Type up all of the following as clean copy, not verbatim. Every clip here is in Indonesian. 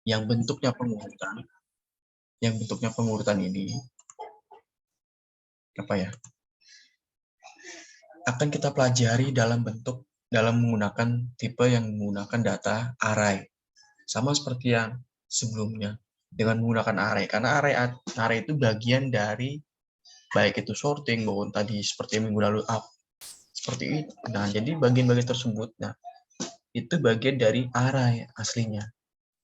yang bentuknya pengurutan ini apa ya? Akan kita pelajari dalam menggunakan tipe yang menggunakan data array. Sama seperti yang sebelumnya dengan menggunakan array, karena array itu bagian dari baik itu sorting maupun tadi seperti minggu lalu up seperti itu. Nah, jadi bagian-bagian tersebut, nah itu bagian dari array aslinya.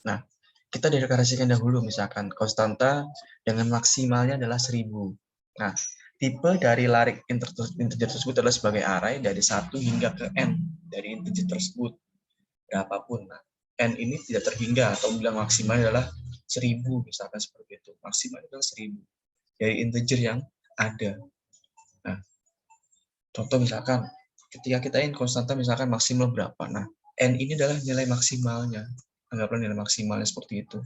Nah, kita deklarasikan dahulu misalkan konstanta dengan maksimalnya adalah 1000. Nah, tipe dari larik integer tersebut adalah sebagai array dari 1 hingga ke n dari integer tersebut berapapun. Nah, n ini tidak terhingga atau bilang maksimalnya adalah 1000 misalkan seperti itu. Maksimalnya adalah 1000 dari integer yang ada. Nah, contoh misalkan ketika kita ingin konstanta misalkan maksimal berapa. Nah, n ini adalah nilai maksimalnya. Anggaplah nilai maksimalnya seperti itu.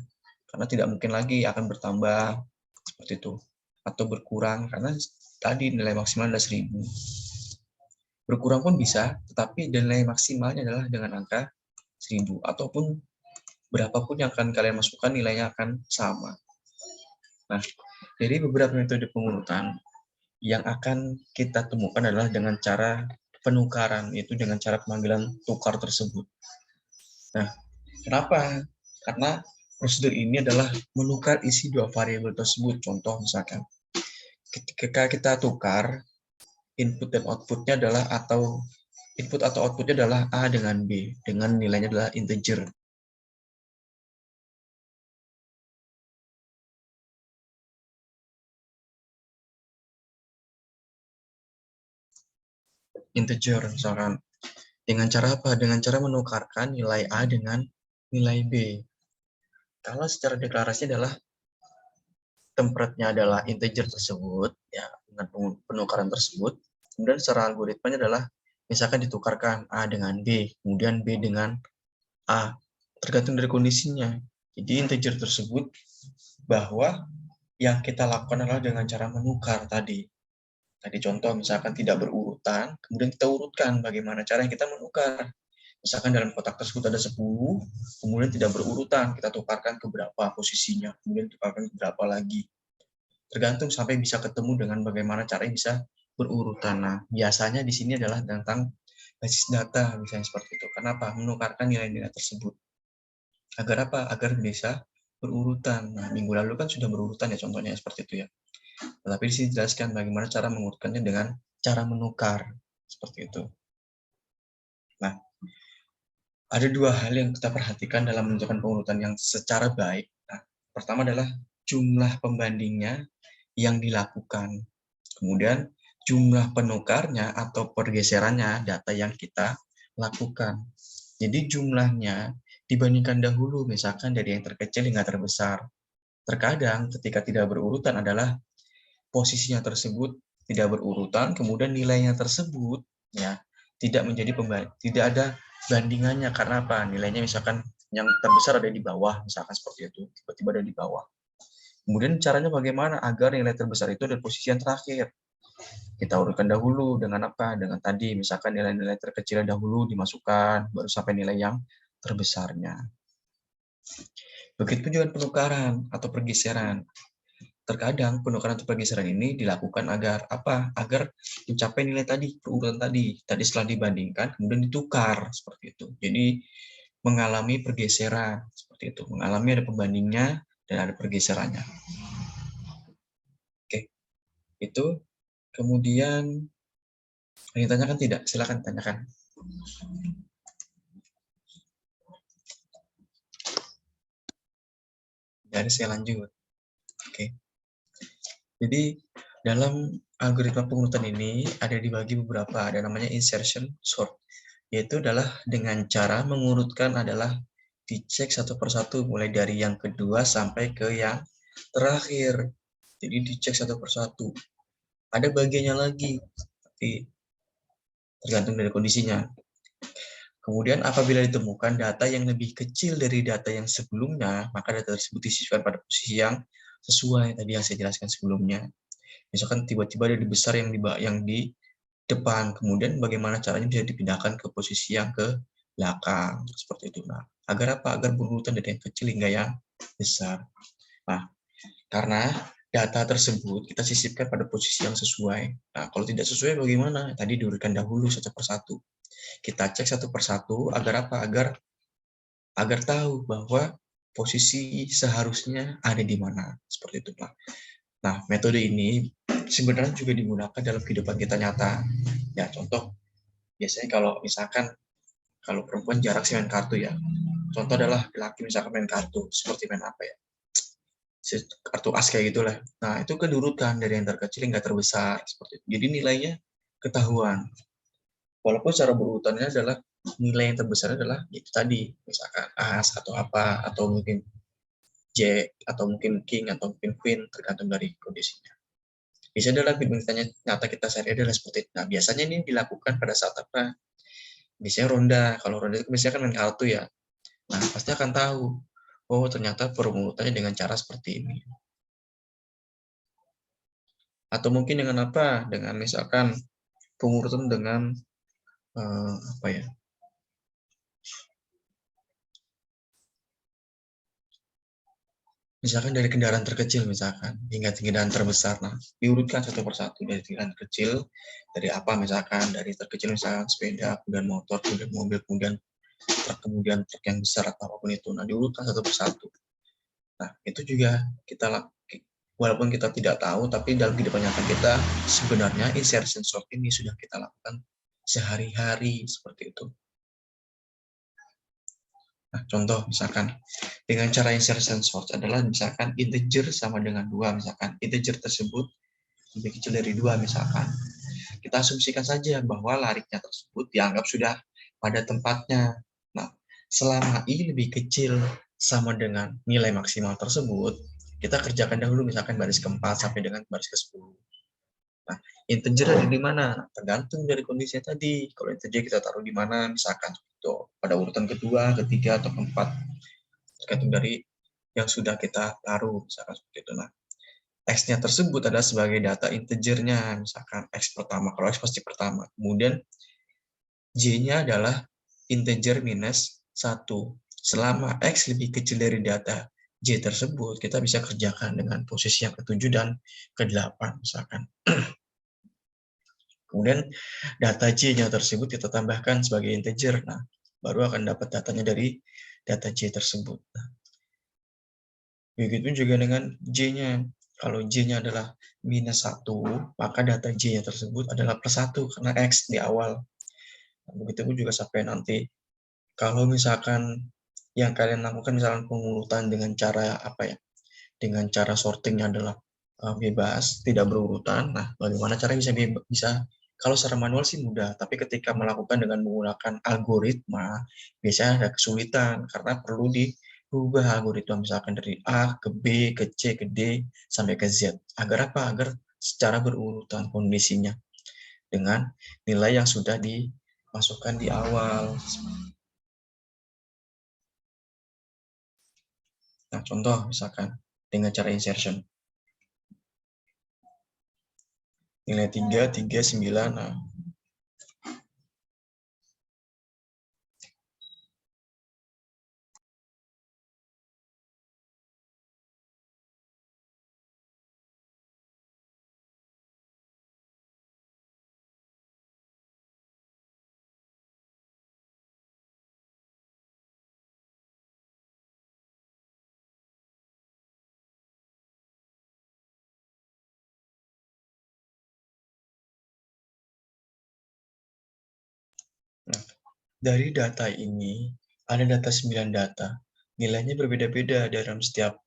Karena tidak mungkin lagi akan bertambah seperti itu atau berkurang karena tadi nilai maksimal adalah 1000. Berkurang pun bisa, tetapi nilai maksimalnya adalah dengan angka 1000 ataupun berapapun yang akan kalian masukkan nilainya akan sama. Nah, dari beberapa metode pengurutan yang akan kita temukan adalah dengan cara penukaran, yaitu dengan cara pemanggilan tukar tersebut. Nah, kenapa? Karena prosedur ini adalah menukar isi dua variabel tersebut. Contoh misalkan, ketika kita tukar, input dan outputnya adalah input atau outputnya adalah A dengan B, dengan nilainya adalah integer. Integer misalkan. Dengan cara apa? Dengan cara menukarkan nilai A dengan nilai B. Kalau secara deklarasi adalah template-nya adalah integer tersebut, ya dengan penukaran tersebut. Kemudian secara algoritmanya adalah misalkan ditukarkan A dengan B, kemudian B dengan A, tergantung dari kondisinya. Jadi integer tersebut bahwa yang kita lakukan adalah dengan cara menukar tadi. Tadi contoh misalkan tidak berurutan, kemudian kita urutkan bagaimana cara yang kita menukar. Misalkan dalam kotak tersebut ada 10, kemudian tidak berurutan, kita tukarkan ke berapa posisinya, kemudian tukarkan ke berapa lagi. Tergantung sampai bisa ketemu dengan bagaimana caranya bisa berurutan. Nah, biasanya di sini adalah tentang basis data, misalnya seperti itu. Kenapa? Menukarkan nilai-nilai tersebut. Agar apa? Agar bisa berurutan. Nah, minggu lalu kan sudah berurutan ya contohnya seperti itu ya. Tetapi di sini dijelaskan bagaimana cara mengurutkannya dengan cara menukar. Seperti itu. Nah, ada dua hal yang kita perhatikan dalam menentukan pengurutan yang secara baik. Nah, pertama adalah jumlah pembandingnya yang dilakukan. Kemudian jumlah penukarnya atau pergeserannya data yang kita lakukan. Jadi jumlahnya dibandingkan dahulu, misalkan dari yang terkecil hingga terbesar. Terkadang ketika tidak berurutan adalah posisinya tersebut tidak berurutan, kemudian nilainya tersebut ya tidak ada bandingannya karena apa? Nilainya misalkan yang terbesar ada di bawah, misalkan seperti itu, tiba-tiba ada di bawah. Kemudian caranya bagaimana agar nilai terbesar itu ada posisi yang terakhir? Kita urutkan dahulu dengan apa? Dengan tadi, misalkan nilai-nilai terkecil dahulu dimasukkan, baru sampai nilai yang terbesarnya. Begitu juga penukaran atau pergeseran. Terkadang penukaran atau pergeseran ini dilakukan agar apa? Agar mencapai nilai tadi, urutan tadi. Tadi setelah dibandingkan, kemudian ditukar seperti itu. Jadi mengalami pergeseran seperti itu. Mengalami ada pembandingnya dan ada pergeserannya. Oke, itu. Kemudian yang ditanyakan tidak? Silakan tanyakan. Jadi saya lanjut. Oke. Jadi dalam algoritma pengurutan ini ada dibagi beberapa, ada namanya insertion sort, yaitu adalah dengan cara mengurutkan adalah dicek satu persatu mulai dari yang kedua sampai ke yang terakhir. Jadi dicek satu persatu. Ada bagiannya lagi, tapi tergantung dari kondisinya. Kemudian apabila ditemukan data yang lebih kecil dari data yang sebelumnya, maka data tersebut disisipkan pada posisi yang sesuai tadi yang saya jelaskan sebelumnya. Misalkan tiba-tiba ada di besar yang di depan, kemudian bagaimana caranya bisa dipindahkan ke posisi yang ke belakang, seperti itu. Nah, agar apa? Agar berurutan dari yang kecil hingga yang besar. Nah, karena data tersebut kita sisipkan pada posisi yang sesuai. Nah, kalau tidak sesuai bagaimana? Tadi diurutkan dahulu satu persatu. Kita cek satu persatu agar apa? Agar tahu bahwa posisi seharusnya ada di mana. Seperti itu, Pak. Nah, metode ini sebenarnya juga digunakan dalam kehidupan kita nyata. Ya, contoh, biasanya kalau misalkan kalau perempuan jarang sih main kartu ya. Contoh adalah laki misalkan main kartu, seperti main apa ya? Kartu as kayak gitulah. Nah, itu kan diurutkan dari yang terkecil hingga terbesar seperti itu. Jadi nilainya ketahuan. Walaupun secara berurutannya adalah nilai yang terbesar adalah itu tadi, misalkan as atau apa, atau mungkin jack, atau mungkin king, atau mungkin queen, tergantung dari kondisinya. Biasanya adalah bintangnya nyata kita sehari adalah seperti itu. Nah, biasanya ini dilakukan pada saat apa? Biasanya ronda. Kalau ronda itu biasanya kan main kartu ya. Nah, pasti akan tahu, oh ternyata perurutannya dengan cara seperti ini. Atau mungkin dengan apa? Dengan misalkan pengurutan dengan apa ya? Misalkan dari kendaraan terkecil misalkan hingga kendaraan terbesar. Nah, diurutkan satu persatu dari kendaraan kecil, dari apa misalkan dari terkecil misalkan sepeda, kemudian motor, kemudian mobil, kemudian truk yang besar atau apapun itu. Nah, diurutkan satu persatu. Nah, itu juga kita walaupun kita tidak tahu, tapi dalam kehidupan nyata kita sebenarnya insertion sort ini sudah kita lakukan sehari-hari seperti itu. Nah, contoh misalkan dengan cara insertion sort adalah misalkan integer sama dengan 2, misalkan integer tersebut lebih kecil dari 2 misalkan. Kita asumsikan saja bahwa lariknya tersebut dianggap sudah pada tempatnya. Nah, selama i lebih kecil sama dengan nilai maksimal tersebut, kita kerjakan dahulu misalkan baris keempat sampai dengan baris ke-10. Nah, integer ada di mana? Tergantung dari kondisinya tadi. Kalau integer kita taruh di mana, misalkan itu pada urutan kedua, ketiga, atau keempat. Tergantung dari yang sudah kita taruh, misalkan seperti itu. Nah, X-nya tersebut adalah sebagai data integernya, misalkan X pertama, kalau X pasti pertama. Kemudian J-nya adalah integer minus 1. Selama X lebih kecil dari data J tersebut, kita bisa kerjakan dengan posisi yang ke-7 dan ke-8 misalkan. Kemudian data J-nya tersebut kita tambahkan sebagai integer. Nah, baru akan dapat datanya dari data J tersebut. Nah, begitu juga dengan J-nya. Kalau J-nya adalah minus 1, maka data J-nya tersebut adalah plus 1 karena X di awal. Nah, begitu pun juga sampai nanti. Kalau misalkan yang kalian lakukan misalkan pengurutan dengan cara apa ya? Dengan cara sortingnya adalah bebas, tidak berurutan. Nah, bagaimana caranya bisa kalau secara manual sih mudah, tapi ketika melakukan dengan menggunakan algoritma, biasanya ada kesulitan karena perlu diubah algoritma misalkan dari A ke B ke C ke D sampai ke Z. Agar apa? Agar secara berurutan kondisinya dengan nilai yang sudah dimasukkan di awal. Nah, contoh misalkan dengan cara insertion. Nilai 3, 3, 9. Nah, nah, dari data ini, ada data 9 data. Nilainya berbeda-beda dalam setiap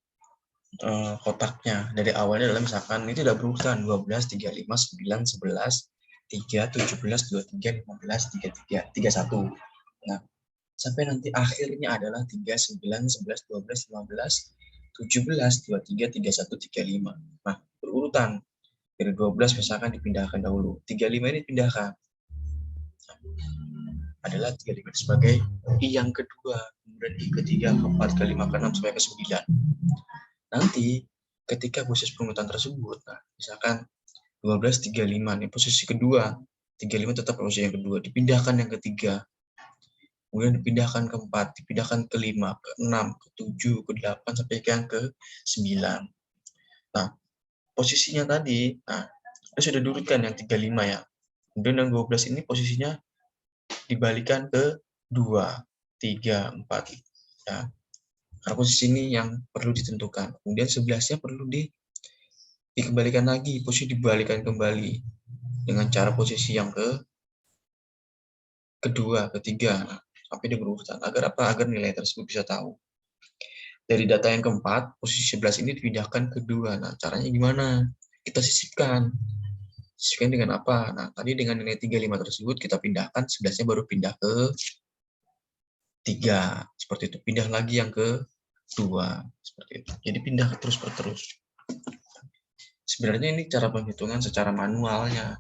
kotaknya. Dari awalnya adalah misalkan ini tidak berurutan 12, 35, 9, 11, 3, 17, 23, 15, 33, 31. Nah, sampai nanti akhirnya adalah 3, 9, 11, 12, 15, 17, 23, 31, 35. Nah, berurutan. Dari 12 misalkan dipindahkan dahulu. 35 ini dipindahkan. Adalah 35 sebagai I yang kedua, kemudian I ketiga, keempat, kelima, keenam, sampai ke 9. Nanti ketika proses pengurutan tersebut, nah, misalkan 12, 35 nih posisi kedua, 35 tetap posisi yang kedua, dipindahkan yang ketiga. kemudian dipindahkan ke 4, dipindahkan ke 5, ke 6, ke 7, ke 8, sampai ke yang ke 9. Nah, posisinya tadi, nah, kita sudah diurutkan yang 35 ya. Kemudian yang 12 ini posisinya dibalikan ke 2, 3, 4. Ya. Nah, posisi ini yang perlu ditentukan. Kemudian 11-nya perlu dikembalikan lagi, posisi dibalikan kembali dengan cara posisi yang kedua, ketiga, sampai di berurutan. Agar apa? Agar nilai tersebut bisa tahu. Dari data yang keempat, posisi 11 ini dipindahkan ke 2. Nah, caranya gimana? Kita sisipkan. Sisipkan dengan apa? Nah, tadi dengan nilai 35 tersebut kita pindahkan, 11-nya baru pindah ke 3. Seperti itu. Pindah lagi yang ke 2. Seperti itu. Jadi pindah terus per terus. Sebenarnya ini cara penghitungan secara manualnya.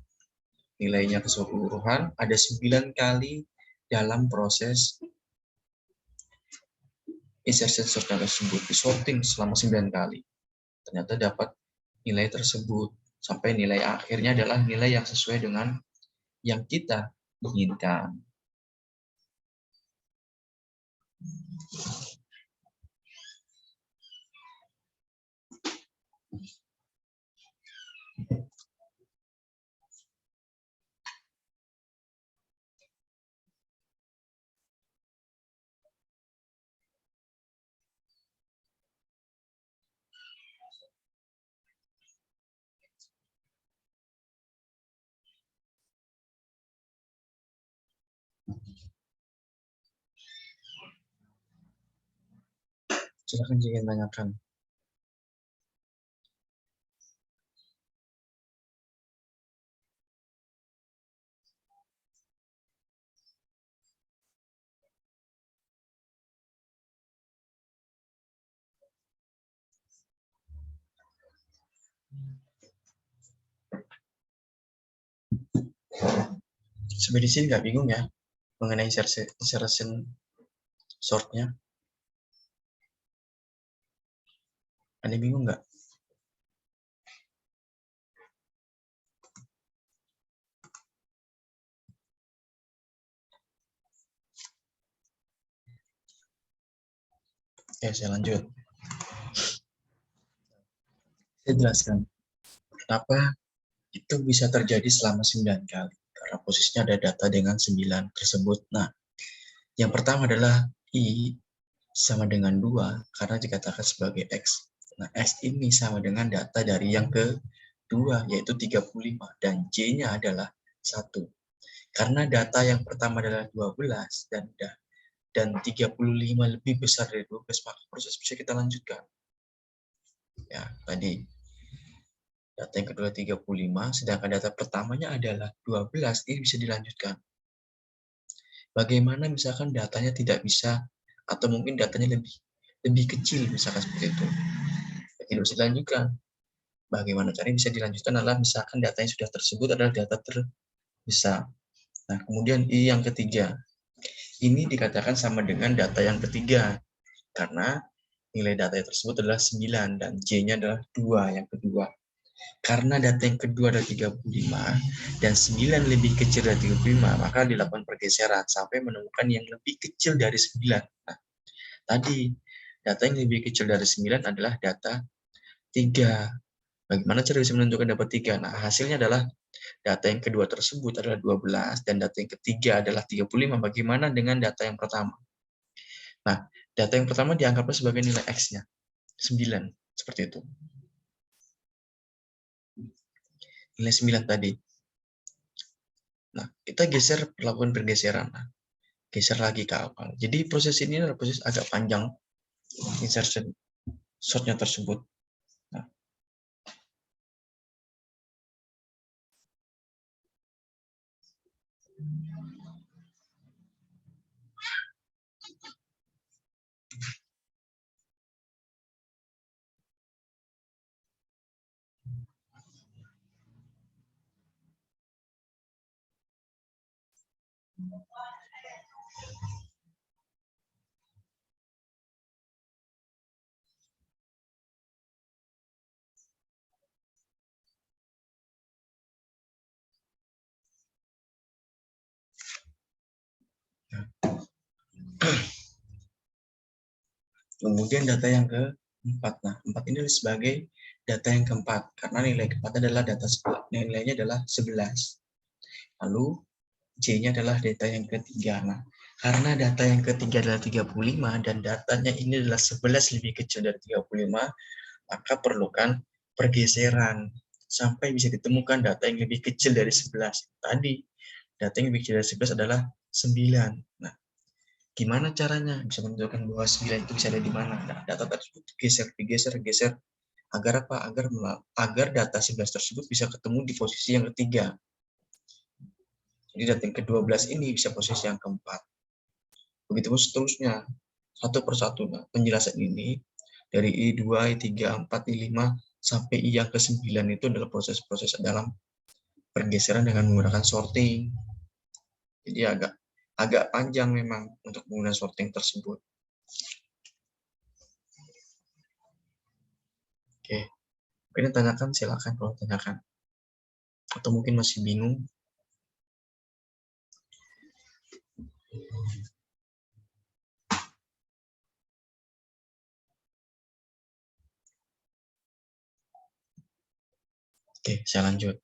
Nilainya keseluruhan ada 9 kali dalam proses insertion sortnya tersebut. Disorting selama 9 kali. Ternyata dapat nilai tersebut. Sampai nilai akhirnya adalah nilai yang sesuai dengan yang kita inginkan. Silakan jika ingin tanyakan. Sampai di sini nggak bingung ya mengenai insertion sortnya? Ada bingung nggak? Oke, saya lanjut. Saya jelaskan kenapa itu bisa terjadi selama 9 kali. Karena posisinya ada data dengan 9 tersebut. Nah, yang pertama adalah I sama dengan 2 karena dikatakan sebagai X. Nah, X ini sama dengan data dari yang kedua, yaitu 35. Dan J-nya adalah 1. Karena data yang pertama adalah 12 dan 35 lebih besar dari 12, maka proses bisa kita lanjutkan. Ya, tadi data yang kedua 35, sedangkan data pertamanya adalah 12, ini bisa dilanjutkan. Bagaimana misalkan datanya tidak bisa, atau mungkin datanya lebih kecil, misalkan seperti itu. Tidak bisa dilanjutkan. Bagaimana caranya bisa dilanjutkan adalah misalkan datanya sudah tersebut adalah data terbesar. Nah, kemudian I yang ketiga. Ini dikatakan sama dengan data yang ketiga, karena nilai data tersebut adalah 9 dan J-nya adalah 2 yang kedua. Karena data yang kedua adalah 35 dan 9 lebih kecil dari 35, maka dilakukan pergeseran sampai menemukan yang lebih kecil dari 9. Nah, tadi data yang lebih kecil dari 9 adalah data 3. Bagaimana cara bisa menentukan dapat 3? Nah, hasilnya adalah data yang kedua tersebut adalah 12 dan data yang ketiga adalah 35. Bagaimana dengan data yang pertama? Nah, data yang pertama dianggapnya sebagai nilai X-nya, 9. Seperti itu. Nilai 9 tadi. Nah, kita lakukan pergeseran. Nah, geser lagi ke awal. Jadi proses ini adalah proses agak panjang, insertion sortnya tersebut. Nah, Kemudian data yang keempat. Nah, 4 ini sebagai data yang keempat karena nilai keempat adalah nilainya adalah 11. Lalu J-nya adalah data yang ketiga. Nah, karena data yang ketiga adalah 35 dan datanya ini adalah 11 lebih kecil dari 35, maka perlukan pergeseran sampai bisa ditemukan data yang lebih kecil dari 11. Tadi, data yang lebih kecil dari 11 adalah 9. Nah, gimana caranya bisa menentukan bahwa 9 itu bisa ada di mana? Nah, data tersebut digeser agar apa? Agar data 11 tersebut bisa ketemu di posisi yang ketiga. Jadi data yang ke-12 ini bisa posisi yang keempat. Begitu seterusnya, satu persatu. Nah, penjelasan ini dari I2, I3, I4, I5 sampai I yang ke-9 itu adalah proses-proses dalam pergeseran dengan menggunakan sorting. Jadi agak panjang memang untuk menggunakan sorting tersebut. Oke, mungkin tanyakan, silakan kalau tanyakan. Atau mungkin masih bingung. Oke, saya lanjut.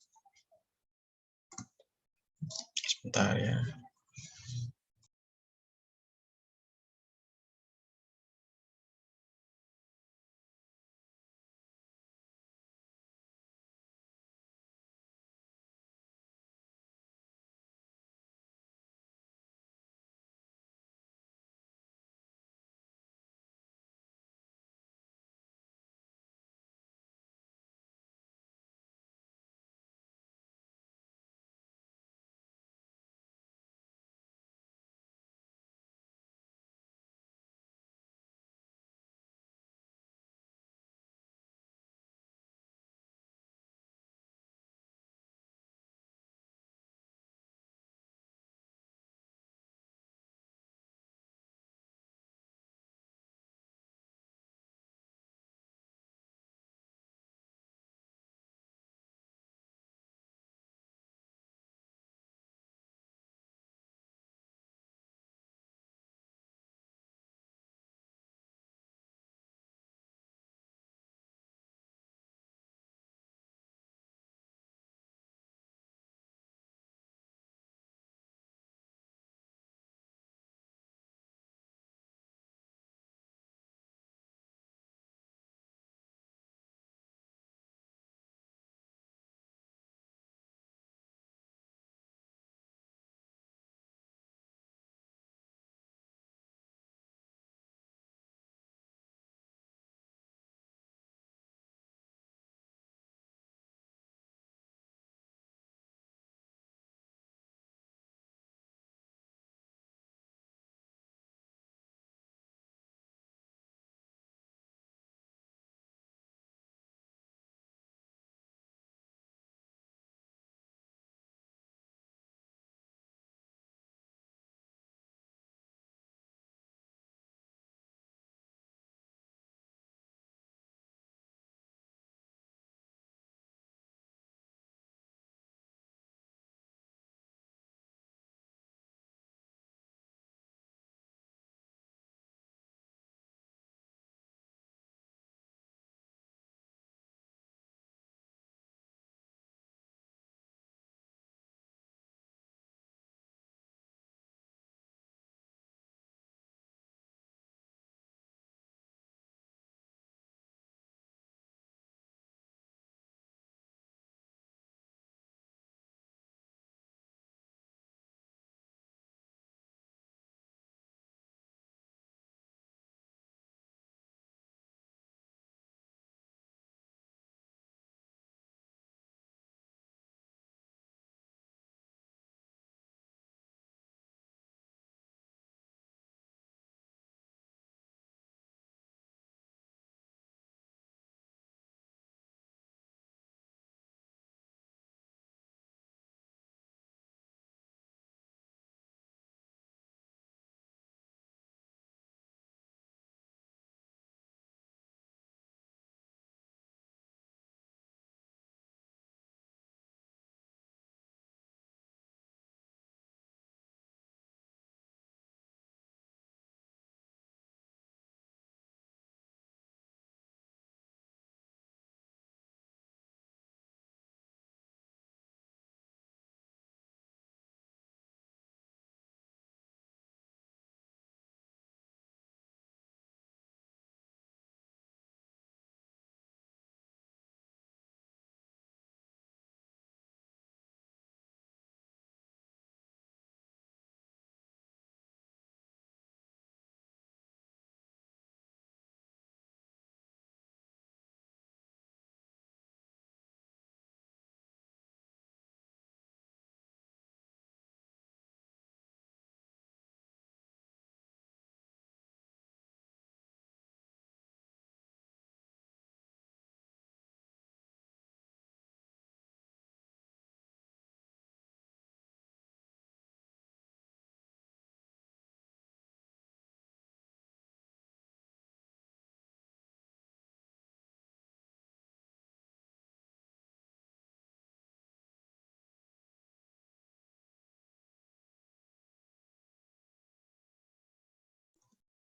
Sebentar ya.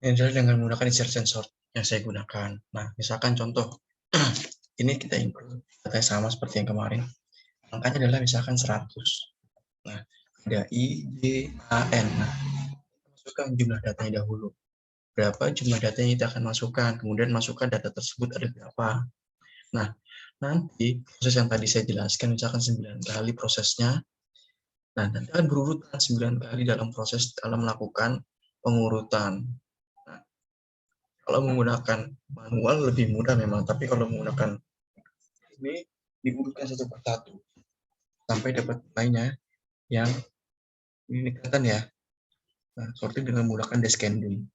Ini adalah dengan menggunakan insert and sort yang saya gunakan. Nah, misalkan contoh, ini kita input datanya sama seperti yang kemarin. Angkanya adalah misalkan 100. Nah, ada I, J, A, N. Nah, masukkan jumlah datanya dahulu. Berapa jumlah data yang kita akan masukkan, kemudian masukkan data tersebut ada berapa. Nah, nanti proses yang tadi saya jelaskan, misalkan 9 kali prosesnya, nah nanti akan berurutan 9 kali dalam proses dalam melakukan pengurutan. Nah, kalau menggunakan manual lebih mudah memang, tapi kalau menggunakan ini diurutkan satu persatu sampai dapat nilainya yang ini kelihatan ya. Nah, sorting dengan menggunakan descending.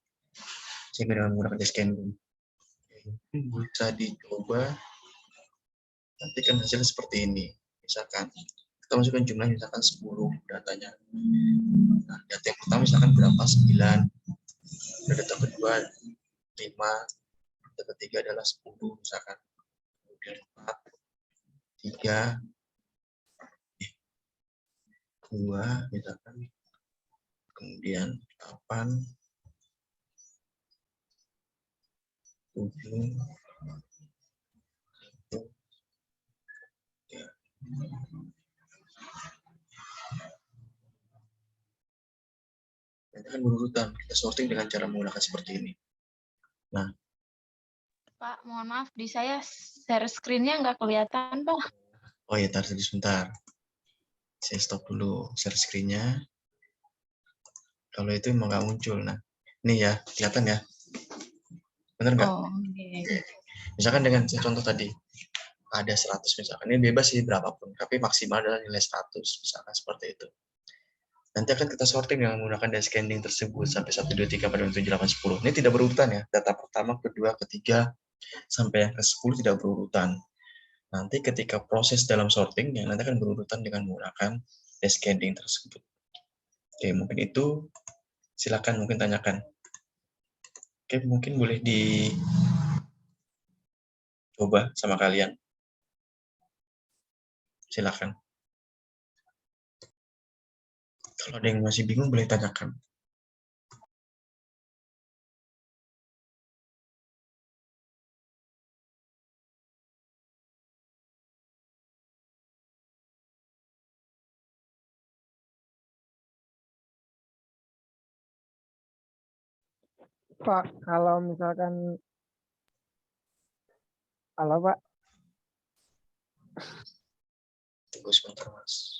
Sehingga dengan menggunakan descending. Bisa dicoba, nanti kan hasilnya seperti ini. Misalkan, kita masukkan jumlah misalkan 10 datanya. Nah, data yang pertama misalkan berapa? 9. Data kedua 5. Data ketiga adalah 10 misalkan. Kemudian 4, 3, 2 misalkan. Kemudian 8, 7, 3. Nanti akan berurutan. Kita sorting dengan cara menggunakan seperti ini. Nah, Pak, mohon maaf, di saya share screen-nya nggak kelihatan, Pak. oh ya, tadi sebentar. Saya stop dulu share screen-nya. Kalau itu emang nggak muncul. Nah, ini ya, kelihatan ya. Bener nggak? Oh, okay. Misalkan dengan contoh tadi, ada 100 misalkan. Ini bebas sih berapapun, tapi maksimal adalah nilai 100, misalkan seperti itu. Nanti akan kita sorting dengan menggunakan descending tersebut sampai 1, 2, 3, 4, 5, 6, 7, 8, 10. Ini tidak berurutan ya. Data pertama, kedua, ketiga, sampai yang ke-10 tidak berurutan. Nanti ketika proses dalam sorting, yang nanti akan berurutan dengan menggunakan descending tersebut. Oke, mungkin itu. Silakan mungkin tanyakan. Oke, mungkin boleh dicoba sama kalian. Silakan. Kalau ada yang masih bingung, boleh tanyakan. Pak, kalau misalkan, halo Pak, Tunggu sebentar, Mas.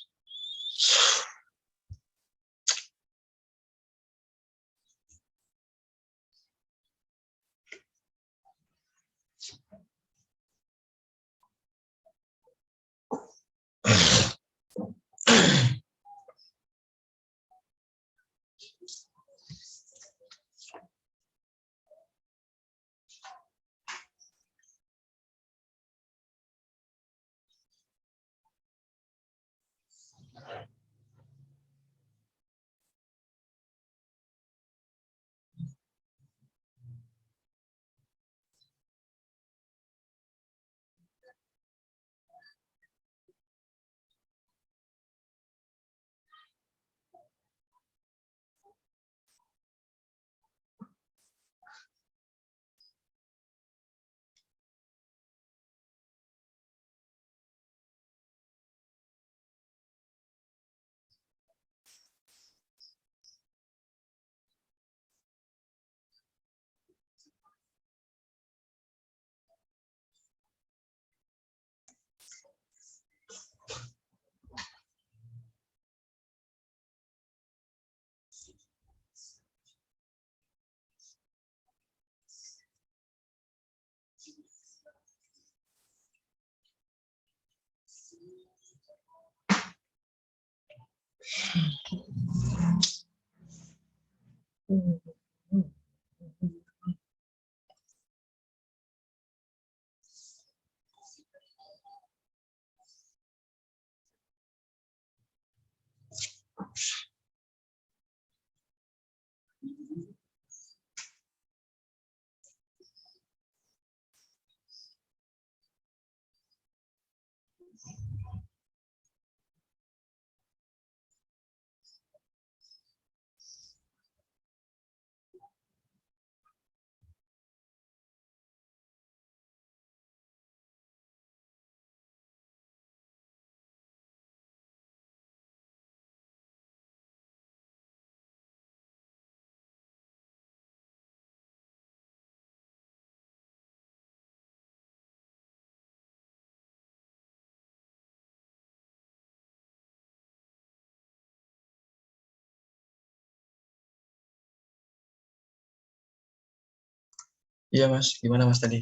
Iya Mas, gimana Mas tadi?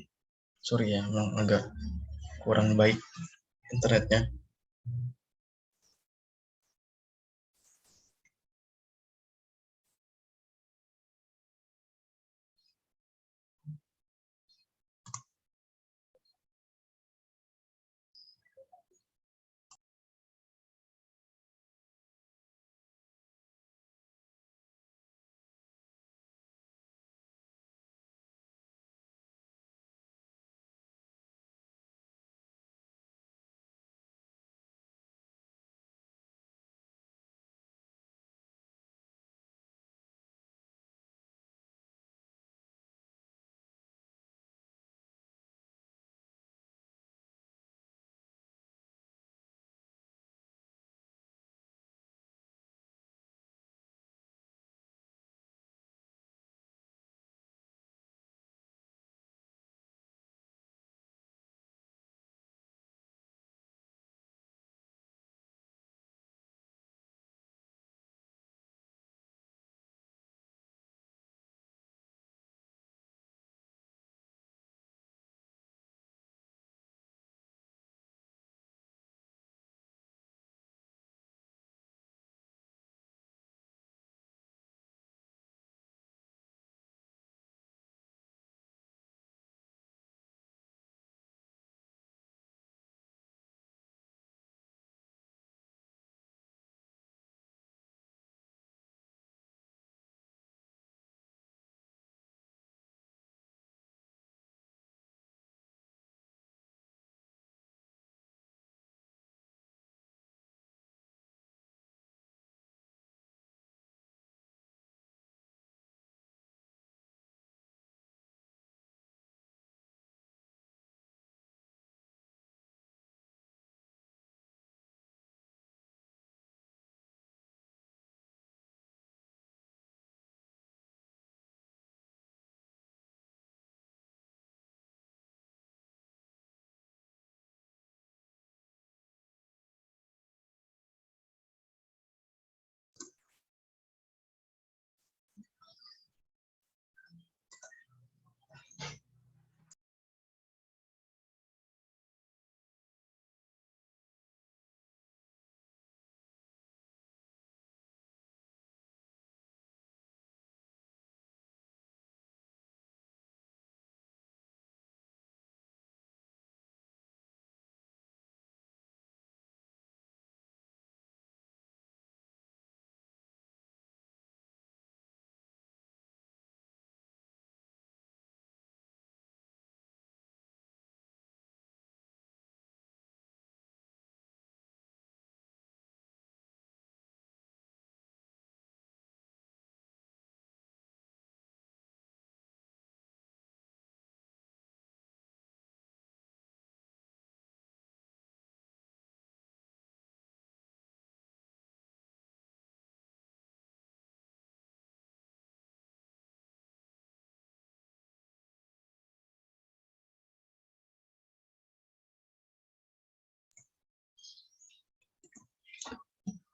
Sorry ya, emang agak kurang baik internetnya.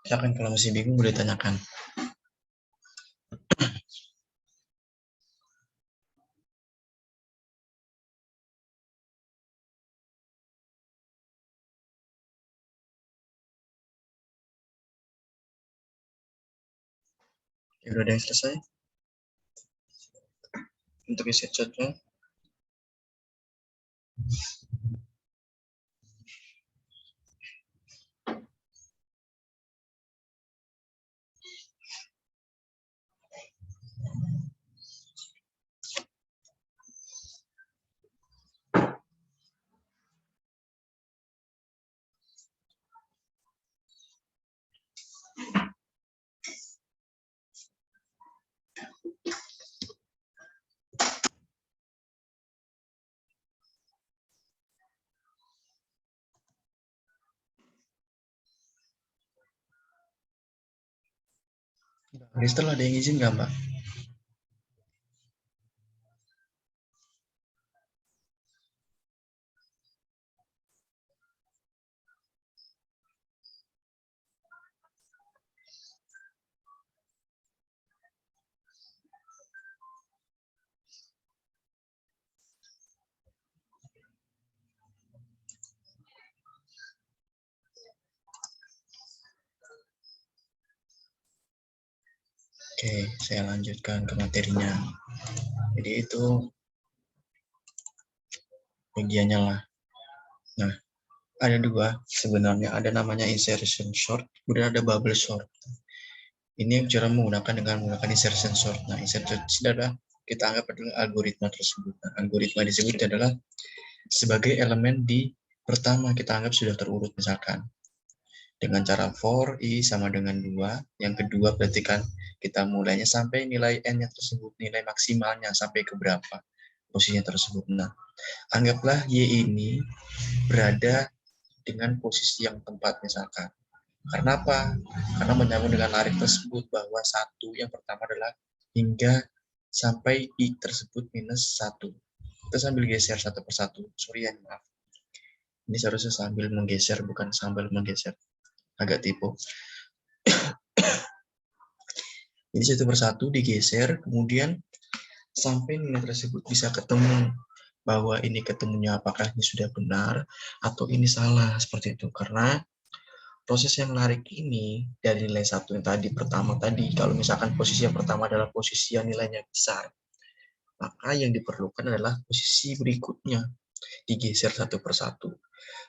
Silakan kalau masih bingung boleh tanyakan. Ya, udah ada yang selesai untuk isi chatnya. Lister ada yang izin nggak Mbak? Oke, saya lanjutkan ke materinya. Jadi itu bagiannya lah. Nah, ada dua sebenarnya, ada namanya insertion sort, kemudian ada bubble sort. Ini yang cara menggunakan insertion sort. Nah, insertion sort adalah kita anggap adalah algoritma tersebut. Nah, algoritma disebut adalah sebagai elemen di pertama kita anggap sudah terurut misalkan dengan cara for i sama dengan 2. Yang kedua berarti kan kita mulainya sampai nilai n-nya tersebut, nilai maksimalnya sampai ke berapa posisinya tersebut. Nah, anggaplah y ini berada dengan posisi yang tepat misalkan. Karena apa? Karena menyambung dengan larik tersebut bahwa satu yang pertama adalah hingga sampai i tersebut minus 1. Kita sambil geser satu persatu. Sorry ya, maaf. Ini seharusnya sambil menggeser, bukan sambil menggeser. Agak tipu. Jadi satu persatu digeser, kemudian sampai nilai tersebut bisa ketemu bahwa ini ketemunya apakah ini sudah benar atau ini salah seperti itu. Karena proses yang menarik ini dari nilai satu yang tadi pertama tadi, kalau misalkan posisi yang pertama adalah posisi yang nilainya besar, maka yang diperlukan adalah posisi berikutnya digeser satu persatu.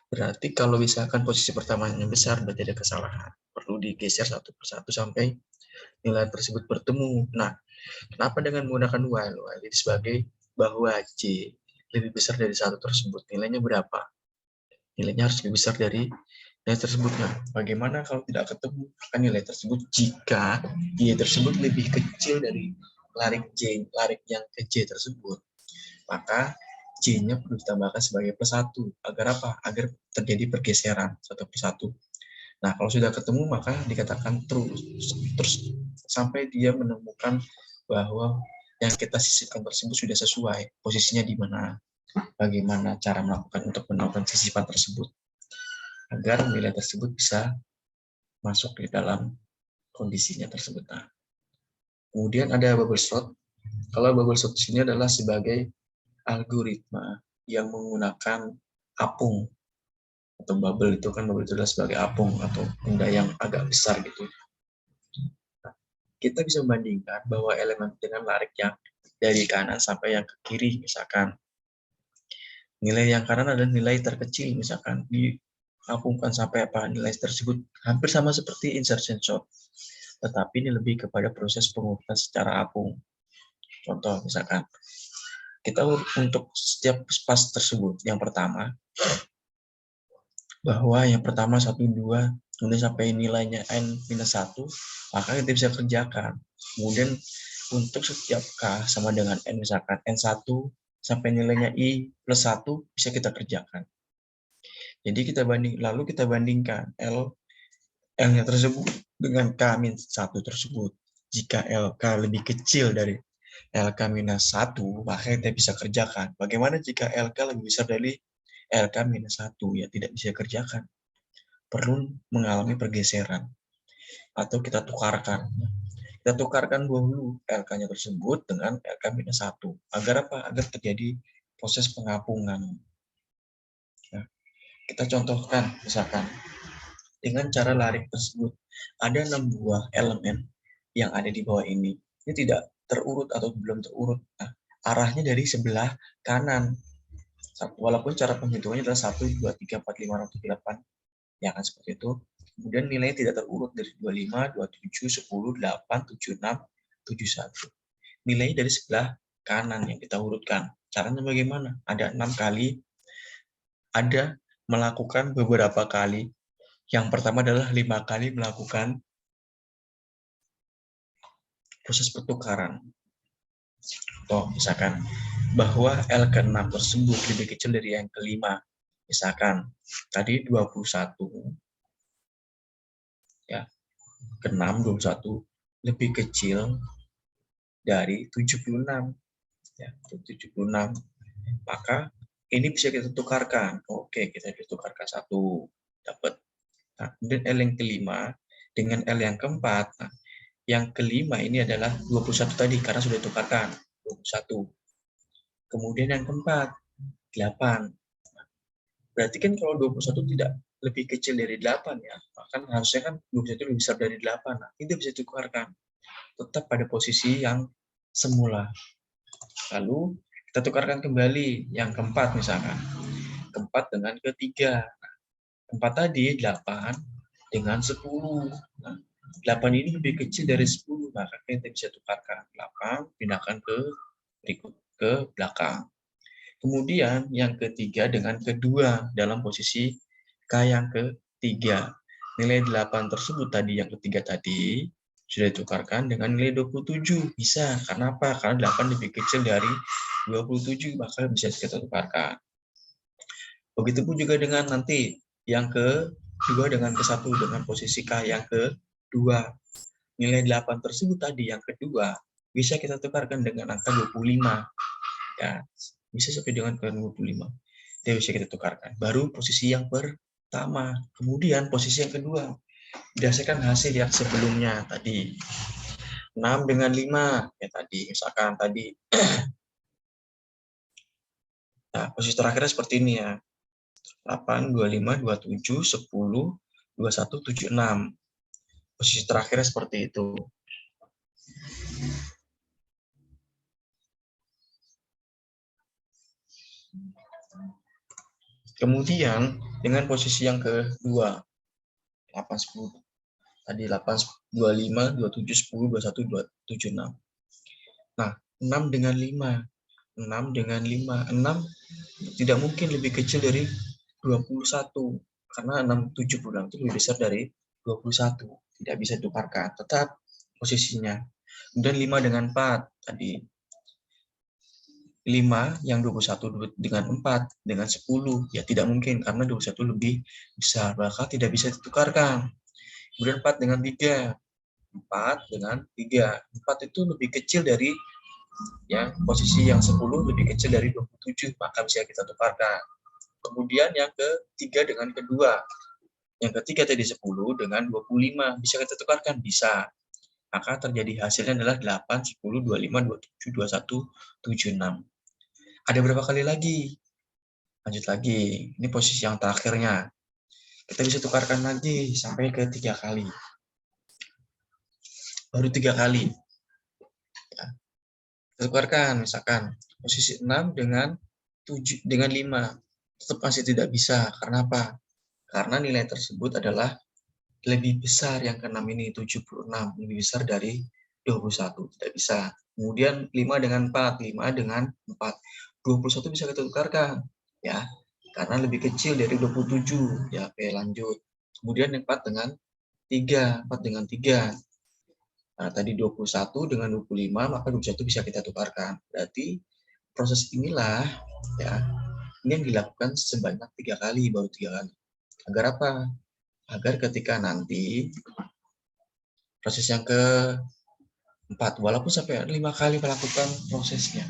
Berarti kalau misalkan posisi pertamanya besar berarti ada kesalahan, perlu digeser satu persatu sampai nilai tersebut bertemu. Nah, kenapa dengan menggunakan while? While ini sebagai bahwa J lebih besar dari satu tersebut. Nilainya berapa? Nilainya harus lebih besar dari nilai tersebut. Nah, bagaimana kalau tidak ketemu nilai tersebut jika Y tersebut lebih kecil dari larik J, larik yang ke J tersebut? Maka J-nya perlu ditambahkan sebagai plus 1. Agar apa? Agar terjadi pergeseran satu persatu. Nah, kalau sudah ketemu maka dikatakan terus sampai dia menemukan bahwa yang kita sisipkan tersebut sudah sesuai posisinya di mana, bagaimana cara melakukan untuk melakukan sisipan tersebut agar nilai tersebut bisa masuk di dalam kondisinya tersebut. Nah, kemudian ada bubble sort. Kalau bubble sort ini adalah sebagai algoritma yang menggunakan apung atau bubble itu kan, bubble itu adalah sebagai apung atau benda yang agak besar gitu. Kita bisa membandingkan bahwa elemen dengan larik yang dari kanan sampai yang ke kiri, misalkan nilai yang kanan adalah nilai terkecil, misalkan diapungkan sampai apa, nilai tersebut hampir sama seperti insertion sort, tetapi ini lebih kepada proses pengurutan secara apung. Contoh misalkan kita untuk setiap pas tersebut, yang pertama bahwa yang pertama 1, 2, kemudian sampai nilainya n-1, maka kita bisa kerjakan. Kemudian untuk setiap K sama dengan N, misalkan N1 sampai nilainya I plus 1 bisa kita kerjakan. Jadi lalu kita bandingkan L-nya tersebut dengan K-1 tersebut. Jika LK lebih kecil dari LK-1, maka kita bisa kerjakan. Bagaimana jika LK lebih besar dari LK-1? Ya tidak bisa kerjakan. Perlu mengalami pergeseran. Atau kita tukarkan. Kita tukarkan dulu LK-nya tersebut dengan LK-1. Agar apa? Agar terjadi proses pengapungan. Nah, kita contohkan, misalkan, dengan cara larik tersebut, ada 6 buah elemen yang ada di bawah ini. Ini tidak terurut atau belum terurut. Nah, arahnya dari sebelah kanan. Walaupun cara penghitungannya adalah 1, 2, 3, 4, 5, 6, 7, 8. Ya kan, seperti itu. Kemudian nilainya tidak terurut dari 25, 27, 10, 8, 76, 71. Nilainya dari sebelah kanan yang kita urutkan. Caranya bagaimana? Ada 6 kali. Ada melakukan beberapa kali. Yang pertama adalah 5 kali melakukan proses pertukaran. Atau misalkan bahwa L ke-6 tersebut lebih kecil dari yang ke-5. Misalkan tadi 21 ya, ke-6 21 lebih kecil dari 76 ya, 76. Maka ini bisa kita tukarkan. Oke, kita tukarkan 1 dapat. Nah, kemudian L yang ke-5 dengan L yang ke-4. Nah, yang ke-5 ini adalah 21 tadi karena sudah tukarkan 21. Kemudian yang ke-4 8. Berarti kan kalau 21 tidak lebih kecil dari 8 ya, maka harusnya kan 21 lebih besar dari 8. Nah, itu bisa ditukarkan. tetap pada posisi yang semula. Lalu kita tukarkan kembali yang keempat misalkan. Keempat dengan ketiga. Keempat tadi 8 dengan 10. Nah, 8 ini lebih kecil dari 10, maka kita bisa tukarkan 8, pindahkan ke belakang. Kemudian yang ketiga dengan kedua dalam posisi K yang ketiga. Nilai 8 tersebut tadi, yang ketiga tadi, sudah ditukarkan dengan nilai 27. Bisa, karena apa? Karena 8 lebih kecil dari 27, maka bisa kita tukarkan. Begitupun juga dengan nanti yang kedua dengan ke-1 dengan posisi K yang kedua. Nilai 8 tersebut tadi yang kedua bisa kita tukarkan dengan angka 25. Ya, bisa sampai dengan ke 25. Dia bisa kita tukarkan. Baru posisi yang pertama. Kemudian posisi yang kedua. Berdasarkan hasil yang sebelumnya tadi. 6 dengan 5. Ya tadi, misalkan tadi. Nah, posisi terakhirnya seperti ini ya. 8, 25, 27, 10, 21, 76. Posisi terakhirnya seperti itu. Kemudian dengan posisi yang kedua, 8, 10. Tadi 8, 25, 27, 10, 21, 76. Nah, 6 dengan 5. 6 dengan 5. 6 tidak mungkin lebih kecil dari 21. Karena 76 itu lebih besar dari 21. Tidak bisa ditukarkan. Tetap posisinya. Kemudian 5 dengan 4. Tadi 5 yang 21 dengan 4 dengan 10. Ya tidak mungkin karena 21 lebih besar. Maka tidak bisa ditukarkan. Kemudian 4 dengan 3. 4 dengan 3. 4 itu lebih kecil dari ya posisi yang 10 lebih kecil dari 27. Maka bisa kita tukarkan. Kemudian yang ketiga dengan kedua. Yang ketiga tadi 10 dengan 25. Bisa kita tukarkan? Bisa. Maka terjadi hasilnya adalah 8, 10, 25, 27, 21, 76. Ada berapa kali lagi? Lanjut lagi. Ini posisi yang terakhirnya. Kita bisa tukarkan lagi sampai ke 3 kali. Baru 3 kali. Ya. Kita tukarkan misalkan posisi 6 dengan 7 dengan 5. Tetap masih tidak bisa. Karena apa? Karena nilai tersebut adalah lebih besar yang ke-6 ini, 76. Lebih besar dari 21. Tidak bisa. Kemudian 5 dengan 4. 5 dengan 4. 21 bisa kita tukarkan. Ya, karena lebih kecil dari 27. Ya, oke lanjut. Kemudian yang 4 dengan 3. 4 dengan 3. Nah, tadi 21 dengan 25, maka 21 bisa kita tukarkan. Berarti proses inilah ya, ini yang dilakukan sebanyak 3 kali, baru 3 kali. Agar apa? Agar ketika nanti proses yang keempat, walaupun sampai 5 kali melakukan prosesnya.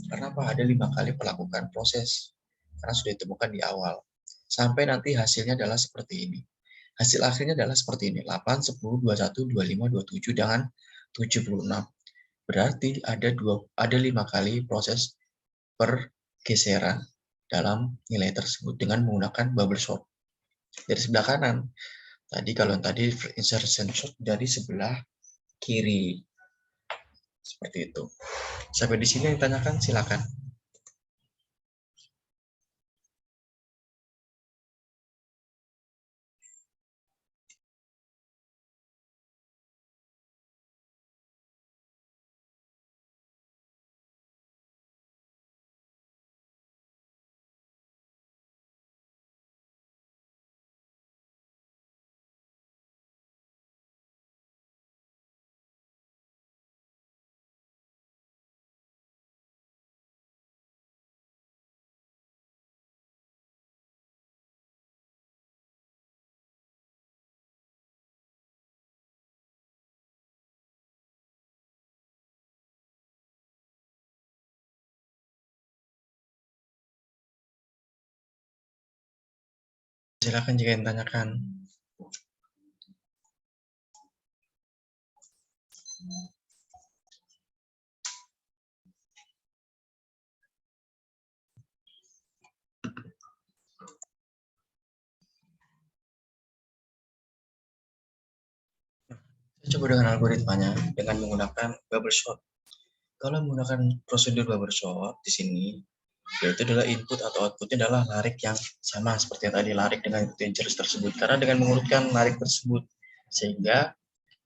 Karena apa? Ada 5 kali melakukan proses. Karena sudah ditemukan di awal. Sampai nanti hasilnya adalah seperti ini. Hasil akhirnya adalah seperti ini. 8, 10, 21, 25, 27, dan 76. Berarti ada 5 kali proses pergeseran dalam nilai tersebut dengan menggunakan bubble sort. Dari sebelah kanan. Tadi kalau tadi insertion sort dari sebelah kiri. Seperti itu. Sampai di sini yang ditanyakan silakan. Silakan jika yang ditanyakan. Coba dengan algoritmanya dengan menggunakan bubble sort. Kalau menggunakan prosedur bubble sort di sini, yaitu adalah input atau outputnya adalah larik yang sama seperti yang tadi, larik dengan input integer tersebut. Karena dengan mengurutkan larik tersebut, sehingga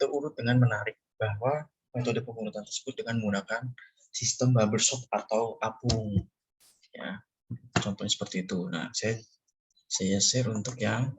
terurut dengan menarik bahwa metode pengurutan tersebut dengan menggunakan sistem bubble sort atau apung. Ya, contohnya seperti itu. Nah, saya share untuk yang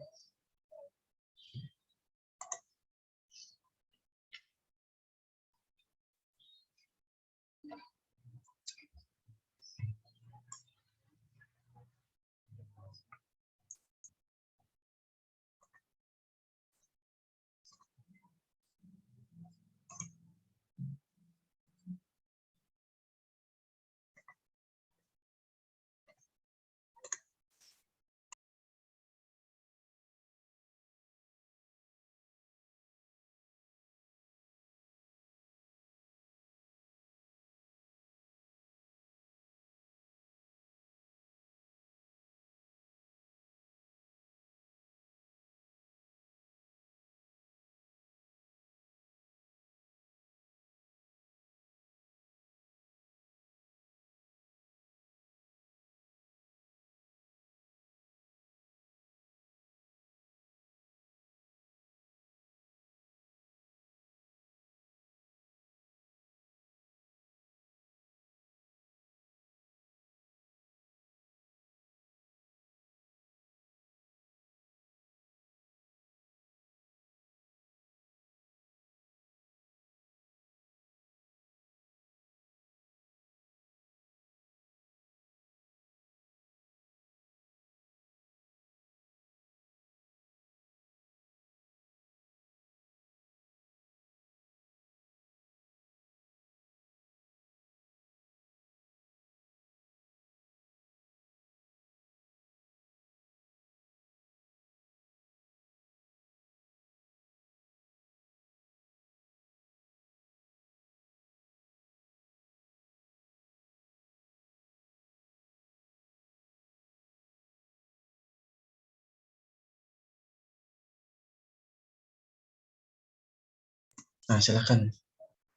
nah silakan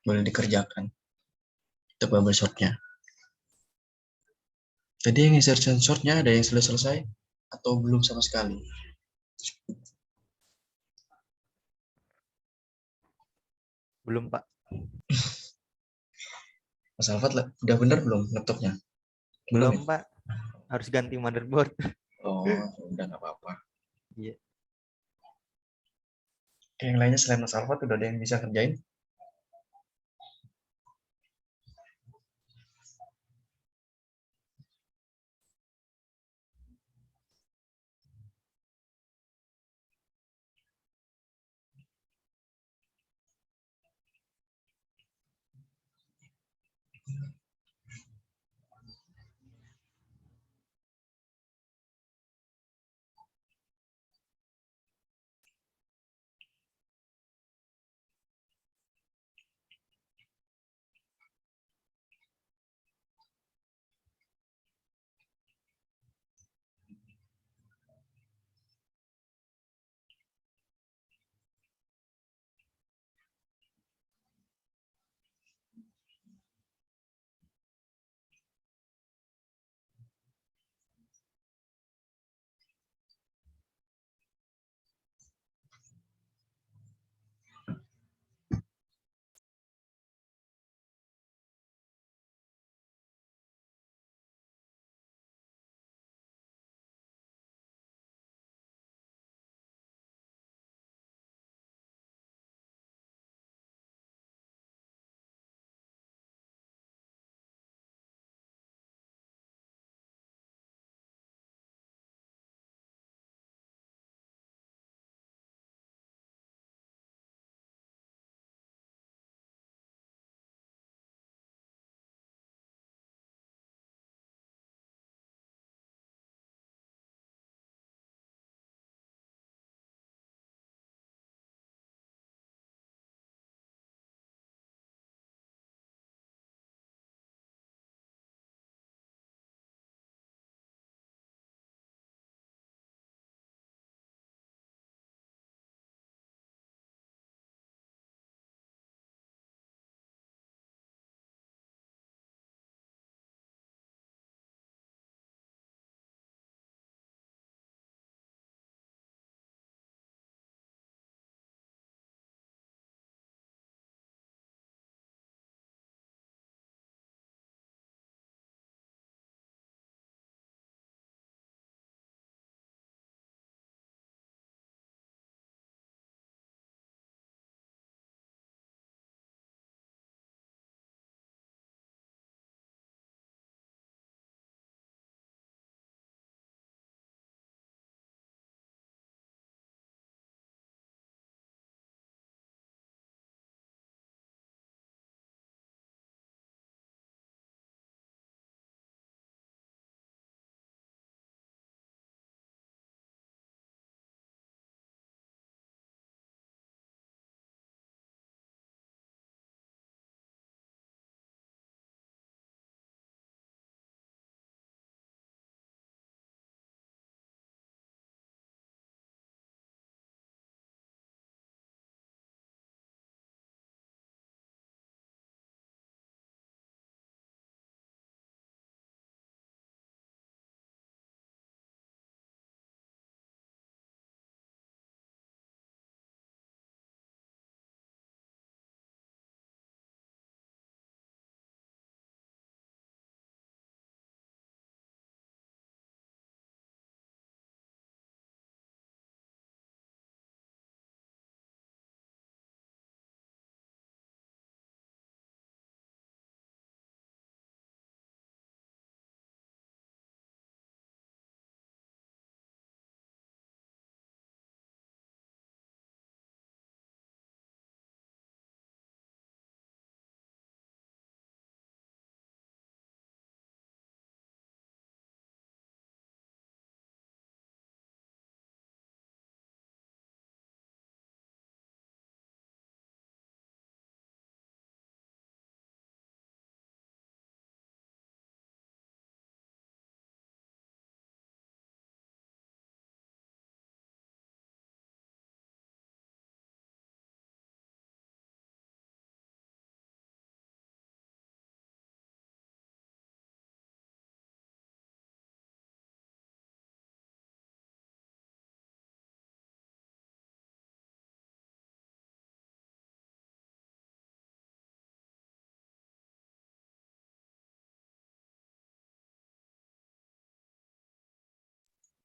boleh dikerjakan untuk bubble sort-nya. Tadi yang insert sensor-nya ada yang sudah selesai atau belum sama sekali? Belum, Pak. Mas Alfat udah bener belum laptopnya? Belum, ya? Pak. Harus ganti motherboard. Oh, udah nggak apa-apa. Iya. Yang lainnya selain Mas Alfat udah ada yang bisa kerjain?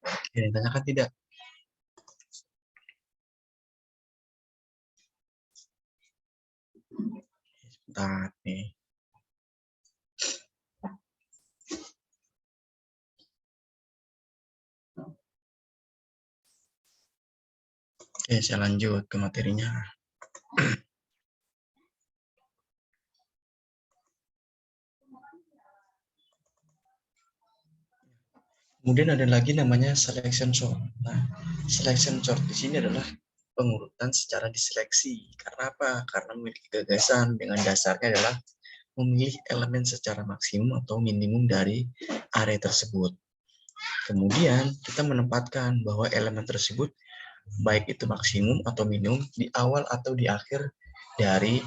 Ada yang tanyakan tidak? Sebentar nih. Oke, saya lanjut ke materinya. Kemudian ada lagi namanya selection sort. Nah, selection sort di sini adalah pengurutan secara diseleksi. Karena apa? Karena memiliki gagasan dengan dasarnya adalah memilih elemen secara maksimum atau minimum dari array tersebut. Kemudian kita menempatkan bahwa elemen tersebut baik itu maksimum atau minimum di awal atau di akhir dari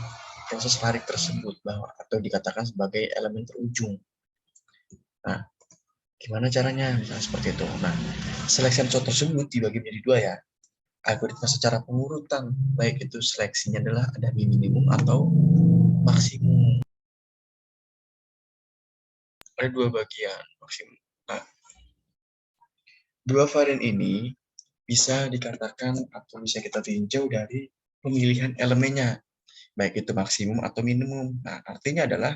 proses larik tersebut, bahwa atau dikatakan sebagai elemen terujung. Nah, gimana caranya? Misalnya seperti itu. Nah, selection sort tersebut dibagi menjadi dua ya. Algoritma secara pengurutan, baik itu seleksinya adalah ada minimum atau maksimum. Ada dua bagian maksimum. Nah, dua varian ini bisa dikatakan atau bisa kita tinjau dari pemilihan elemennya, baik itu maksimum atau minimum. Nah, artinya adalah